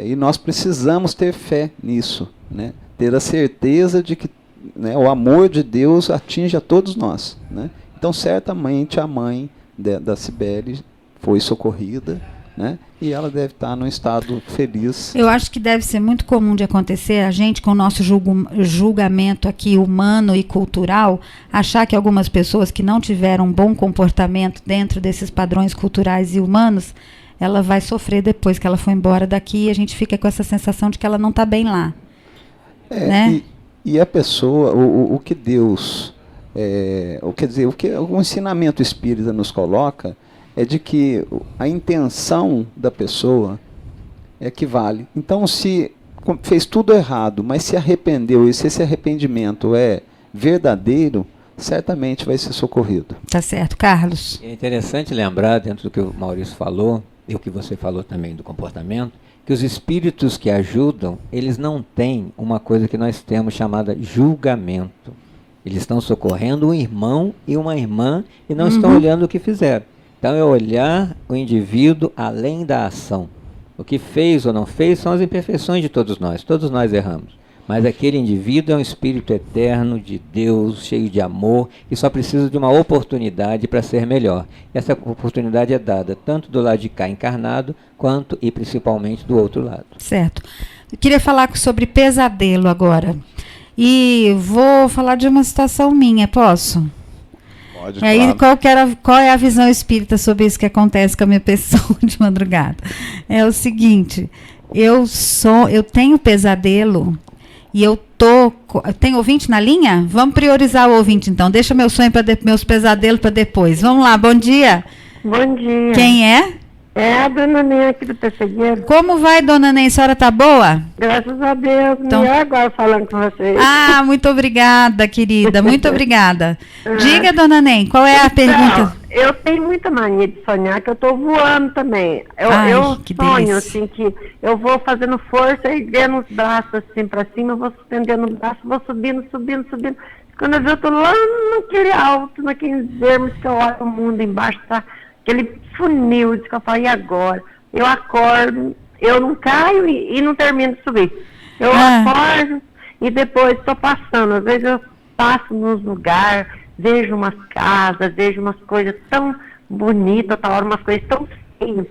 e nós precisamos ter fé nisso, né? Ter a certeza de que, né, o amor de Deus atinge a todos nós, né? Então, certamente, a mãe da Cibele foi socorrida, né? E ela deve estar num estado feliz. Eu acho que deve ser muito comum de acontecer a gente, com o nosso julgamento aqui humano e cultural, achar que algumas pessoas que não tiveram um bom comportamento dentro desses padrões culturais e humanos, ela vai sofrer depois que ela foi embora daqui e a gente fica com essa sensação de que ela não está bem lá. Né? E a pessoa, o que Deus, o que o ensinamento espírita nos coloca é de que a intenção da pessoa é que vale. Então, se fez tudo errado, mas se arrependeu, e se esse arrependimento é verdadeiro, certamente vai ser socorrido. Tá certo. Carlos? É interessante lembrar, dentro do que o Maurício falou, e o que você falou também do comportamento, que os espíritos que ajudam, eles não têm uma coisa que nós temos chamada julgamento. Eles estão socorrendo um irmão e uma irmã e não estão olhando o que fizeram. Então é olhar o indivíduo além da ação. O que fez ou não fez são as imperfeições de todos nós erramos. Mas aquele indivíduo é um espírito eterno de Deus, cheio de amor, que só precisa de uma oportunidade para ser melhor. Essa oportunidade é dada tanto do lado de cá encarnado, quanto e principalmente do outro lado. Certo. Eu queria falar sobre pesadelo agora. E vou falar de uma situação minha, posso? Pode, e aí, qual é a visão espírita sobre isso que acontece com a minha pessoa de madrugada? É o seguinte, eu tenho pesadelo e tem ouvinte na linha? Vamos priorizar o ouvinte, então. Deixa meu sonho meus pesadelos para depois. Vamos lá, bom dia. Bom dia. Quem é? É a dona Ney aqui do Pessegueiro. Como vai, dona Ney? A senhora tá boa? Graças a Deus. Então... melhor agora falando com vocês. Ah, muito obrigada, querida. Muito obrigada. Diga, dona Ney, qual é a pergunta? Eu tenho muita mania de sonhar que eu tô voando também. Eu sonho, delícia. Assim, que eu vou fazendo força e erguendo os braços assim pra cima, eu vou estendendo o braço, vou subindo. Quando eu vejo, eu tô lá naquele alto, naqueles ermos que eu olho o mundo embaixo, tá aquele funil, que eu falo, e agora? Eu acordo, eu não caio e não termino de subir. Eu acordo e depois estou passando. Às vezes eu passo nos lugares, vejo umas casas, vejo umas coisas tão bonitas, outra hora umas coisas tão feias.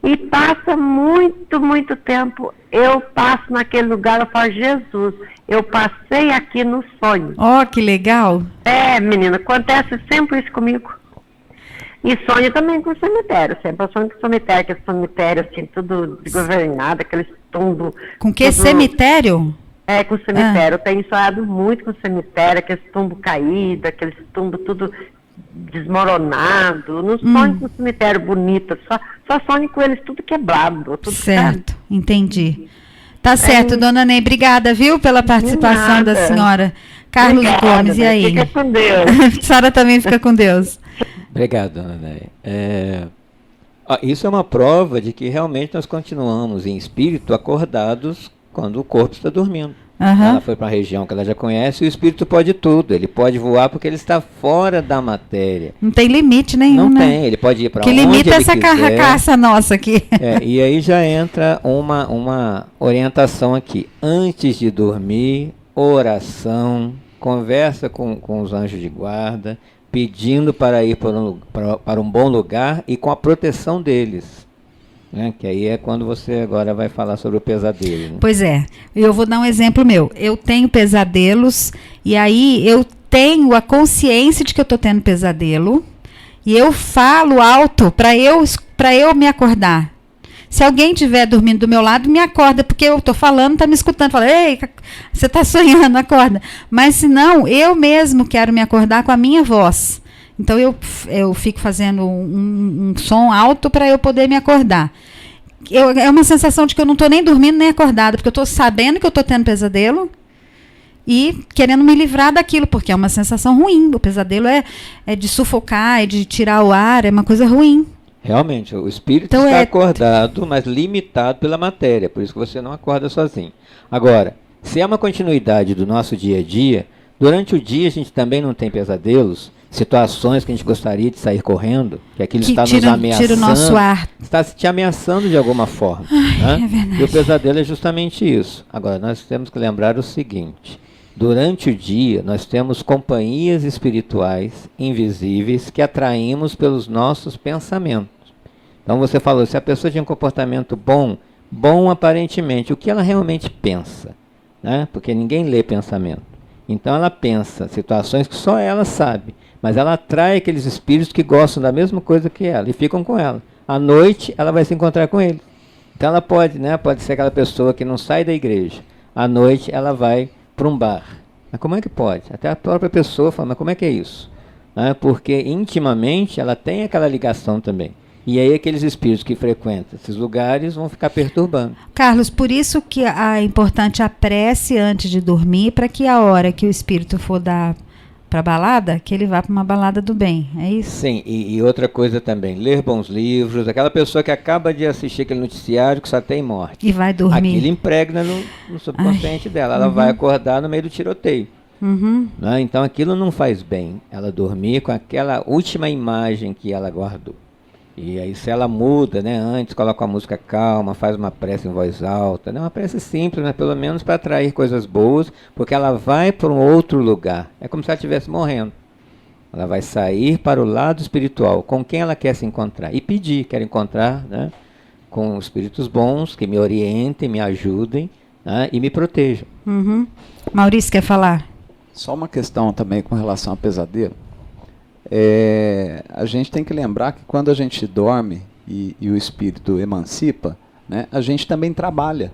E passa muito tempo, eu passo naquele lugar, eu falo, Jesus, eu passei aqui no sonho. Oh, que legal. É, menina, acontece sempre isso comigo. E sonho também com o cemitério, sempre eu sonho com o cemitério, aquele cemitério assim, tudo desgovernado, aqueles tumbos. Com que cemitério? É, com o cemitério, eu tenho sonhado muito com o cemitério, aqueles tumbos caídos, aqueles tumbos tudo desmoronado, não sonho com o cemitério bonito, só sonho com eles tudo quebrado. Tudo certo, entendi. Tá certo, dona Ney, obrigada, viu, pela participação da senhora. Carlos Gomes, e aí? Fica com Deus. A senhora também fica com Deus. Obrigado, dona Ney. Isso é uma prova de que realmente nós continuamos em espírito acordados quando o corpo está dormindo. Ela foi para uma região que ela já conhece e o espírito pode tudo. Ele pode voar porque ele está fora da matéria. Não tem limite nenhum, Não tem, ele pode ir para onde ele quiser. Que limita essa carcaça nossa aqui. E aí já entra uma orientação aqui. Antes de dormir, oração, conversa com os anjos de guarda, pedindo para ir para um bom lugar e com a proteção deles. Que aí é quando você agora vai falar sobre o pesadelo. Né? Pois é, eu vou dar um exemplo meu. Eu tenho pesadelos e aí eu tenho a consciência de que eu estou tendo pesadelo e eu falo alto para eu me acordar. Se alguém estiver dormindo do meu lado, me acorda, porque eu estou falando, está me escutando, fala, ei, você está sonhando, acorda. Mas se não, eu mesmo quero me acordar com a minha voz. Então eu fico fazendo um som alto para eu poder me acordar. É uma sensação de que eu não estou nem dormindo nem acordada, porque eu estou sabendo que eu estou tendo pesadelo e querendo me livrar daquilo, porque é uma sensação ruim. O pesadelo é de sufocar, é de tirar o ar, é uma coisa ruim. Realmente, o espírito está acordado, mas limitado pela matéria, por isso que você não acorda sozinho. Agora, se é uma continuidade do nosso dia a dia, durante o dia a gente também não tem pesadelos, situações que a gente gostaria de sair correndo, que aquilo está nos ameaçando, tira o nosso ar. Está te ameaçando de alguma forma. Ai, é verdade. E o pesadelo é justamente isso. Agora, nós temos que lembrar o seguinte, durante o dia nós temos companhias espirituais invisíveis que atraímos pelos nossos pensamentos. Então você falou, se a pessoa tem um comportamento bom aparentemente, o que ela realmente pensa? Né? Porque ninguém lê pensamento. Então ela pensa situações que só ela sabe, mas ela atrai aqueles espíritos que gostam da mesma coisa que ela e ficam com ela. À noite ela vai se encontrar com eles. Então ela pode ser aquela pessoa que não sai da igreja. À noite ela vai para um bar. Mas como é que pode? Até a própria pessoa fala, mas como é que é isso? Porque intimamente ela tem aquela ligação também. E aí aqueles espíritos que frequentam esses lugares vão ficar perturbando. Carlos, por isso que é importante a prece antes de dormir, para que a hora que o espírito for dar para a balada, que ele vá para uma balada do bem, é isso? Sim, e outra coisa também, ler bons livros, aquela pessoa que acaba de assistir aquele noticiário que só tem morte. E vai dormir. Aquilo impregna no subconsciente dela, ela vai acordar no meio do tiroteio. Então aquilo não faz bem, ela dormir com aquela última imagem que ela guardou. E aí se ela muda, né, antes coloca uma música calma, faz uma prece em voz alta, né, uma prece simples, mas pelo menos para atrair coisas boas, porque ela vai para um outro lugar. É como se ela estivesse morrendo. Ela vai sair para o lado espiritual, com quem ela quer se encontrar. E pedir, quero encontrar, né, com espíritos bons, que me orientem, me ajudem, né, e me protejam. Uhum. Maurício, quer falar? Só uma questão também com relação ao pesadelo. A gente tem que lembrar que quando a gente dorme e o espírito emancipa, né, a gente também trabalha.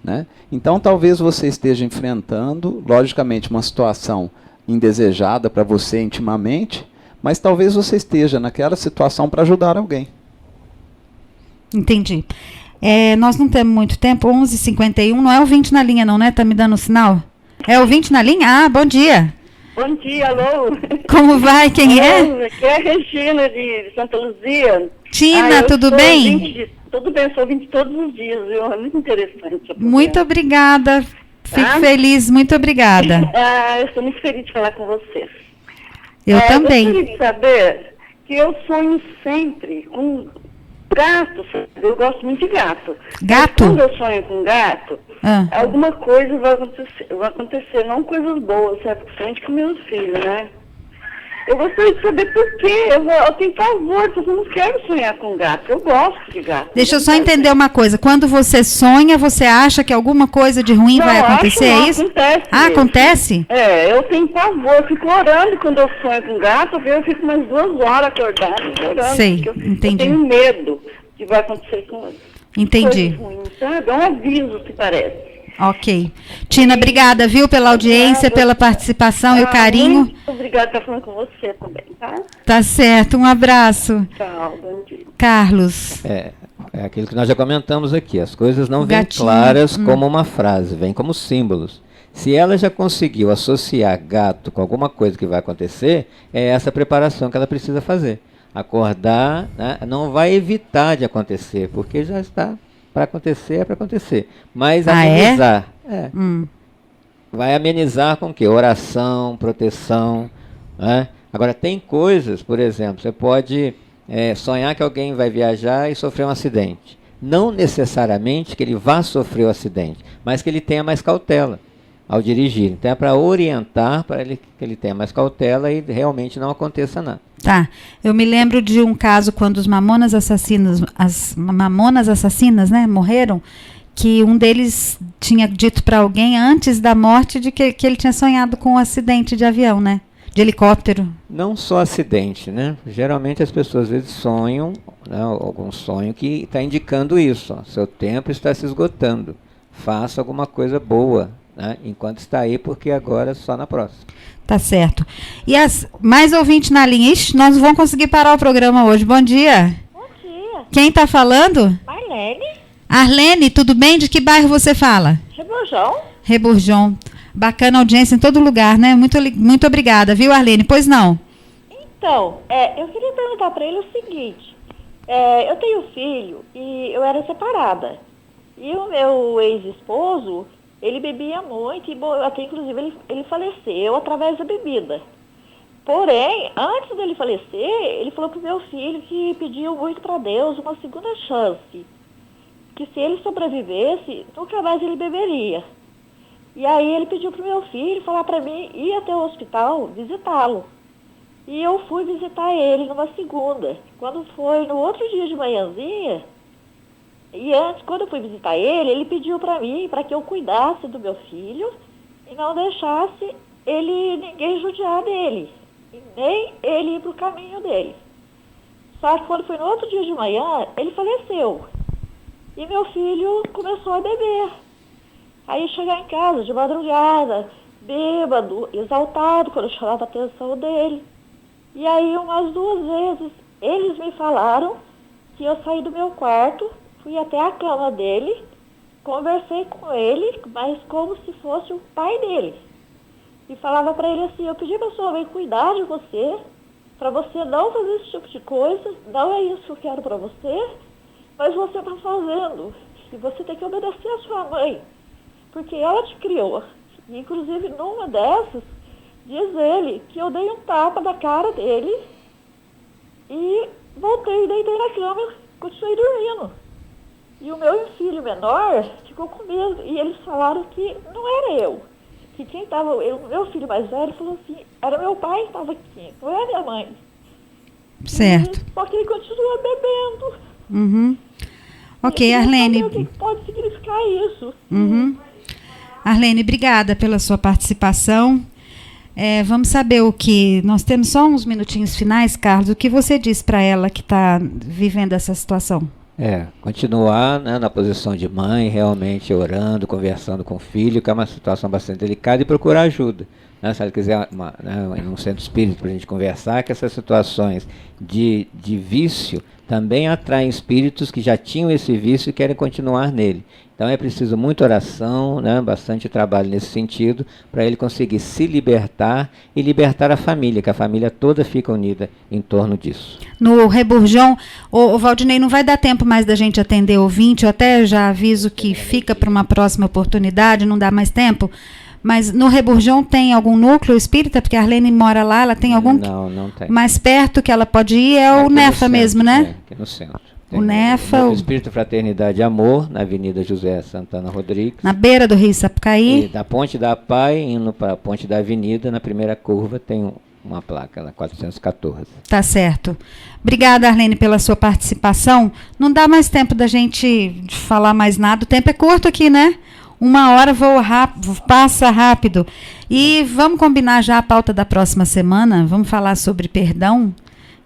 Né? Então talvez você esteja enfrentando, logicamente, uma situação indesejada para você intimamente, mas talvez você esteja naquela situação para ajudar alguém. Entendi. Nós não temos muito tempo, 11h51, não é ouvinte na linha não, né? Tá me dando sinal? É ouvinte na linha? Ah, bom dia. Bom dia, alô. Como vai? Quem é? Aqui é a Regina de Santa Luzia. Tina, tudo bem? Tudo bem, sou ouvinte todos os dias, viu? É muito interessante. Muito obrigada. Fico feliz, muito obrigada. Eu estou muito feliz de falar com vocês. Eu também. Eu gostaria de saber que eu sonho sempre com gato, eu gosto muito de gato. Gato? Mas quando eu sonho com gato, alguma coisa vai acontecer, não coisas boas, sabe? Principalmente com meus filhos, né? Eu gostaria de saber por quê. Eu tenho pavor, porque eu não quero sonhar com gato. Eu gosto de gato. Deixa eu só entender uma coisa. Quando você sonha, você acha que alguma coisa de ruim vai acontecer? Não, é isso? Acontece. Acontece? Eu tenho pavor. Eu fico orando quando eu sonho com gato. Eu fico umas 2 horas acordada orando. Sei, entendi. Eu tenho medo que vai acontecer com ele. Entendi. Ruim, sabe? É um aviso que parece. Ok. Tina, obrigada, viu, pela audiência, pela participação e o carinho. Muito obrigada por estar falando com você também, tá? Tá certo, um abraço. Tchau, bom dia. Carlos. É aquilo que nós já comentamos aqui. As coisas não vêm Gatinho. claras como uma frase, vêm como símbolos. Se ela já conseguiu associar gato com alguma coisa que vai acontecer, é essa preparação que ela precisa fazer. Acordar, né, não vai evitar de acontecer, porque já está para acontecer, é para acontecer. Mas amenizar. Vai amenizar com o quê? Oração, proteção. Né? Agora, tem coisas, por exemplo, você pode sonhar que alguém vai viajar e sofrer um acidente. Não necessariamente que ele vá sofrer o acidente, mas que ele tenha mais cautela ao dirigir. Então é para orientar para que ele tenha mais cautela e realmente não aconteça nada. Tá. Eu me lembro de um caso quando os mamonas assassinas, né, morreram, que um deles tinha dito para alguém antes da morte de que ele tinha sonhado com um acidente de avião, né? De helicóptero. Não só acidente, né? Geralmente as pessoas às vezes sonham, né, algum sonho que está indicando isso. Ó, seu tempo está se esgotando. Faça alguma coisa boa, né, enquanto está aí, porque agora é só na próxima. Tá certo. E mais ouvinte na linha. Ixi, nós não vamos conseguir parar o programa hoje. Bom dia. Bom dia. Quem está falando? Arlene. Arlene, tudo bem? De que bairro você fala? Reburjão. Reburjão. Bacana audiência em todo lugar, né? Muito obrigada, viu, Arlene? Pois não. Então, eu queria perguntar para ele o seguinte. Eu tenho filho e eu era separada. E o meu ex-esposo, ele bebia muito, e até inclusive ele faleceu através da bebida. Porém, antes dele falecer, ele falou para o meu filho que pediu muito para Deus uma segunda chance. Que se ele sobrevivesse, nunca mais ele beberia. E aí ele pediu para o meu filho falar para mim ir até o hospital visitá-lo. E eu fui visitar ele numa segunda. Quando foi no outro dia de manhãzinha, e antes, quando eu fui visitar ele, ele pediu para mim, para que eu cuidasse do meu filho e não deixasse ninguém judiar dele, e nem ele ir para o caminho dele. Só que quando foi no outro dia de manhã, ele faleceu. E meu filho começou a beber. Aí chegar em casa de madrugada, bêbado, exaltado, quando eu chamava a atenção dele. E aí umas 2 vezes eles me falaram que eu saí do meu quarto, fui até a cama dele, conversei com ele, mas como se fosse o pai dele. E falava para ele assim, eu pedi para a sua mãe cuidar de você, para você não fazer esse tipo de coisa, não é isso que eu quero para você, mas você está fazendo. E você tem que obedecer a sua mãe, porque ela te criou. E, inclusive, numa dessas, diz ele que eu dei um tapa na cara dele e voltei, deitei na cama e continuei dormindo. E o meu filho menor ficou com medo. E eles falaram que não era eu. Que quem estava... Meu filho mais velho falou assim, era meu pai que estava aqui, não era minha mãe. Certo. Só que ele continua bebendo. Uhum. Ok, Arlene. O que pode significar isso? Uhum. Arlene, obrigada pela sua participação. Vamos saber o que... Nós temos só uns minutinhos finais, Carlos. O que você diz para ela que está vivendo essa situação? Continuar, né, na posição de mãe, realmente orando, conversando com o filho, que é uma situação bastante delicada, e procurar ajuda. Né, se ela quiser um centro espírita para a gente conversar, que essas situações de vício também atraem espíritos que já tinham esse vício e querem continuar nele. Então é preciso muita oração, né, bastante trabalho nesse sentido, para ele conseguir se libertar e libertar a família, que a família toda fica unida em torno disso. No Reburjão, o Valdinei, não vai dar tempo mais da gente atender o ouvinte, eu até já aviso que fica para uma próxima oportunidade, não dá mais tempo. Mas no Reburjão tem algum núcleo espírita? Porque a Arlene mora lá, ela tem algum... Não tem. Mais perto que ela pode ir é o Nefa mesmo, né? Aqui no centro. O Nefa... O Espírito Fraternidade e Amor, na Avenida José Santana Rodrigues. Na beira do Rio Sapucaí. E da Ponte da Pai, indo para a Ponte da Avenida, na primeira curva, tem uma placa lá, 414. Tá certo. Obrigada, Arlene, pela sua participação. Não dá mais tempo da gente falar mais nada. O tempo é curto aqui, né? 1 hora voa rápido, passa rápido. E vamos combinar já a pauta da próxima semana? Vamos falar sobre perdão,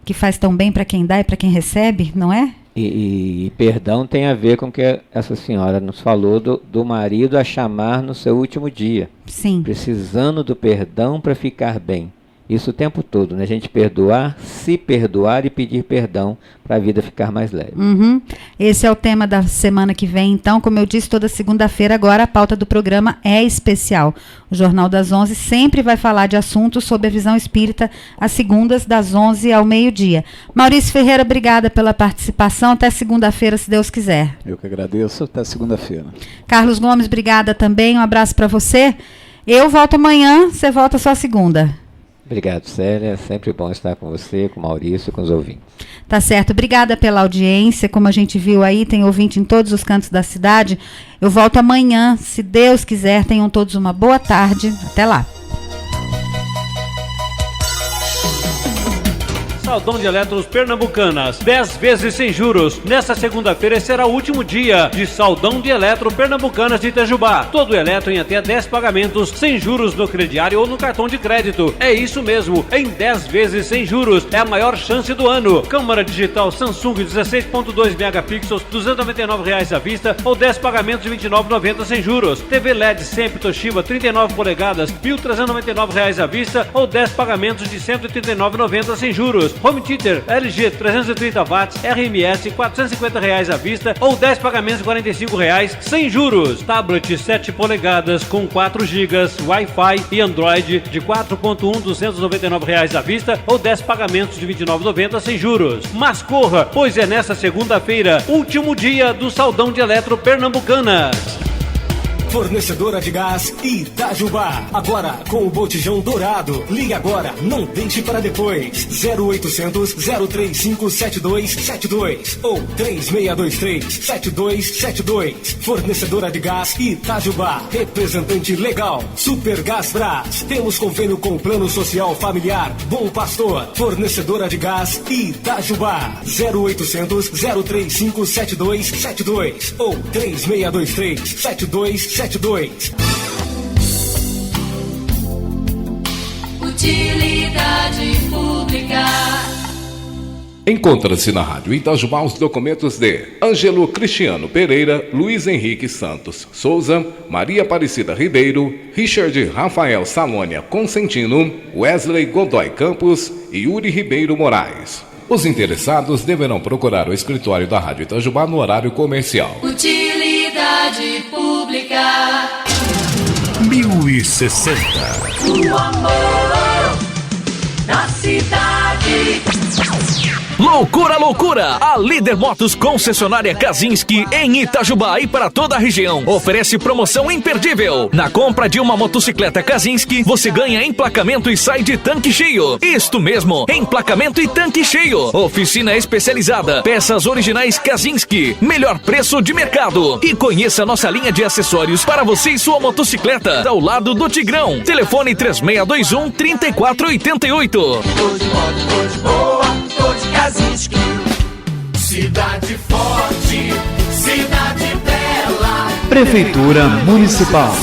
que faz tão bem para quem dá e para quem recebe, não é? E perdão tem a ver com o que essa senhora nos falou do marido a chamar no seu último dia. Sim. Precisando do perdão para ficar bem. Isso o tempo todo, né? A gente perdoar, se perdoar e pedir perdão para a vida ficar mais leve. Uhum. Esse é o tema da semana que vem. Então, como eu disse, toda segunda-feira agora a pauta do programa é especial. O Jornal das 11 sempre vai falar de assuntos sobre a visão espírita às segundas, das 11 ao meio-dia. Maurício Ferreira, obrigada pela participação. Até segunda-feira, se Deus quiser. Eu que agradeço. Até segunda-feira. Carlos Gomes, obrigada também. Um abraço para você. Eu volto amanhã, você volta só segunda. Obrigado, Célia. É sempre bom estar com você, com o Maurício e com os ouvintes. Tá certo. Obrigada pela audiência. Como a gente viu aí, tem ouvinte em todos os cantos da cidade. Eu volto amanhã, se Deus quiser. Tenham todos uma boa tarde. Até lá. Saldão de Eletros Pernambucanas, 10 vezes sem juros. Nesta segunda-feira será o último dia de Saldão de Eletro Pernambucanas de Itajubá. Todo eletro em até 10 pagamentos, sem juros no crediário ou no cartão de crédito. É isso mesmo, em 10 vezes sem juros. É a maior chance do ano. Câmara digital Samsung 16.2 megapixels, R$ 299 à vista ou 10 pagamentos de R$ 29,90 sem juros. TV LED sempre Toshiba 39 polegadas, R$ 1.399 à vista ou 10 pagamentos de R$ 139,90 sem juros. Home Theater LG 330 watts, RMS R$ 450 à vista ou 10 pagamentos de R$ 45 sem juros. Tablet 7 polegadas com 4 GB, Wi-Fi e Android de 4.1, R$ 299 à vista ou 10 pagamentos de R$ 29,90 sem juros. Mas corra, pois é nesta segunda-feira, último dia do Saldão de Eletro Pernambucanas. Fornecedora de gás Itajubá. Agora com o botijão dourado. Ligue agora, não deixe para depois. 0800 035 7272 ou 3623 7272. Fornecedora de gás Itajubá. Representante legal Super Gás Brás. Temos convênio com Plano Social Familiar Bom Pastor. Fornecedora de gás Itajubá. 0800 035 7272 ou 3623 7272. Utilidade pública. Encontra-se na Rádio Itajubá os documentos de Ângelo Cristiano Pereira, Luiz Henrique Santos Souza, Maria Aparecida Ribeiro, Richard Rafael Salônia Consentino, Wesley Godoy Campos e Yuri Ribeiro Moraes. Os interessados deverão procurar o escritório da Rádio Itajubá no horário comercial. Utilidade pública 1060. O amor da cidade. Loucura, loucura! A Líder Motos concessionária Kazinski em Itajubá e para toda a região oferece promoção imperdível. Na compra de uma motocicleta Kazinski, você ganha emplacamento e sai de tanque cheio. Isto mesmo, emplacamento e tanque cheio. Oficina especializada, peças originais Kazinski, melhor preço de mercado. E conheça nossa linha de acessórios para você e sua motocicleta ao lado do Tigrão. Telefone 3621-3488. Tô de moto, tô de boa, tô de Kazinski. Cidade forte, cidade bela. Prefeitura Municipal.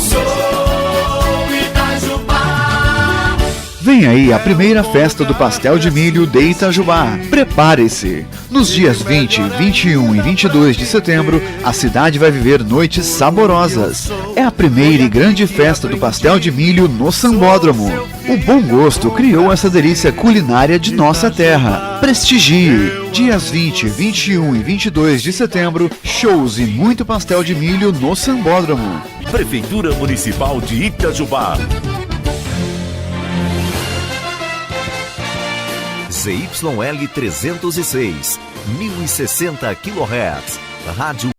Vem aí a primeira festa do pastel de milho de Itajubá. Prepare-se! Nos dias 20, 21 e 22 de setembro, a cidade vai viver noites saborosas. É a primeira e grande festa do pastel de milho no Sambódromo. O bom gosto criou essa delícia culinária de nossa terra. Prestigie! Dias 20, 21 e 22 de setembro, shows e muito pastel de milho no Sambódromo. Prefeitura Municipal de Itajubá. ZYL 306, 1060 kHz, rádio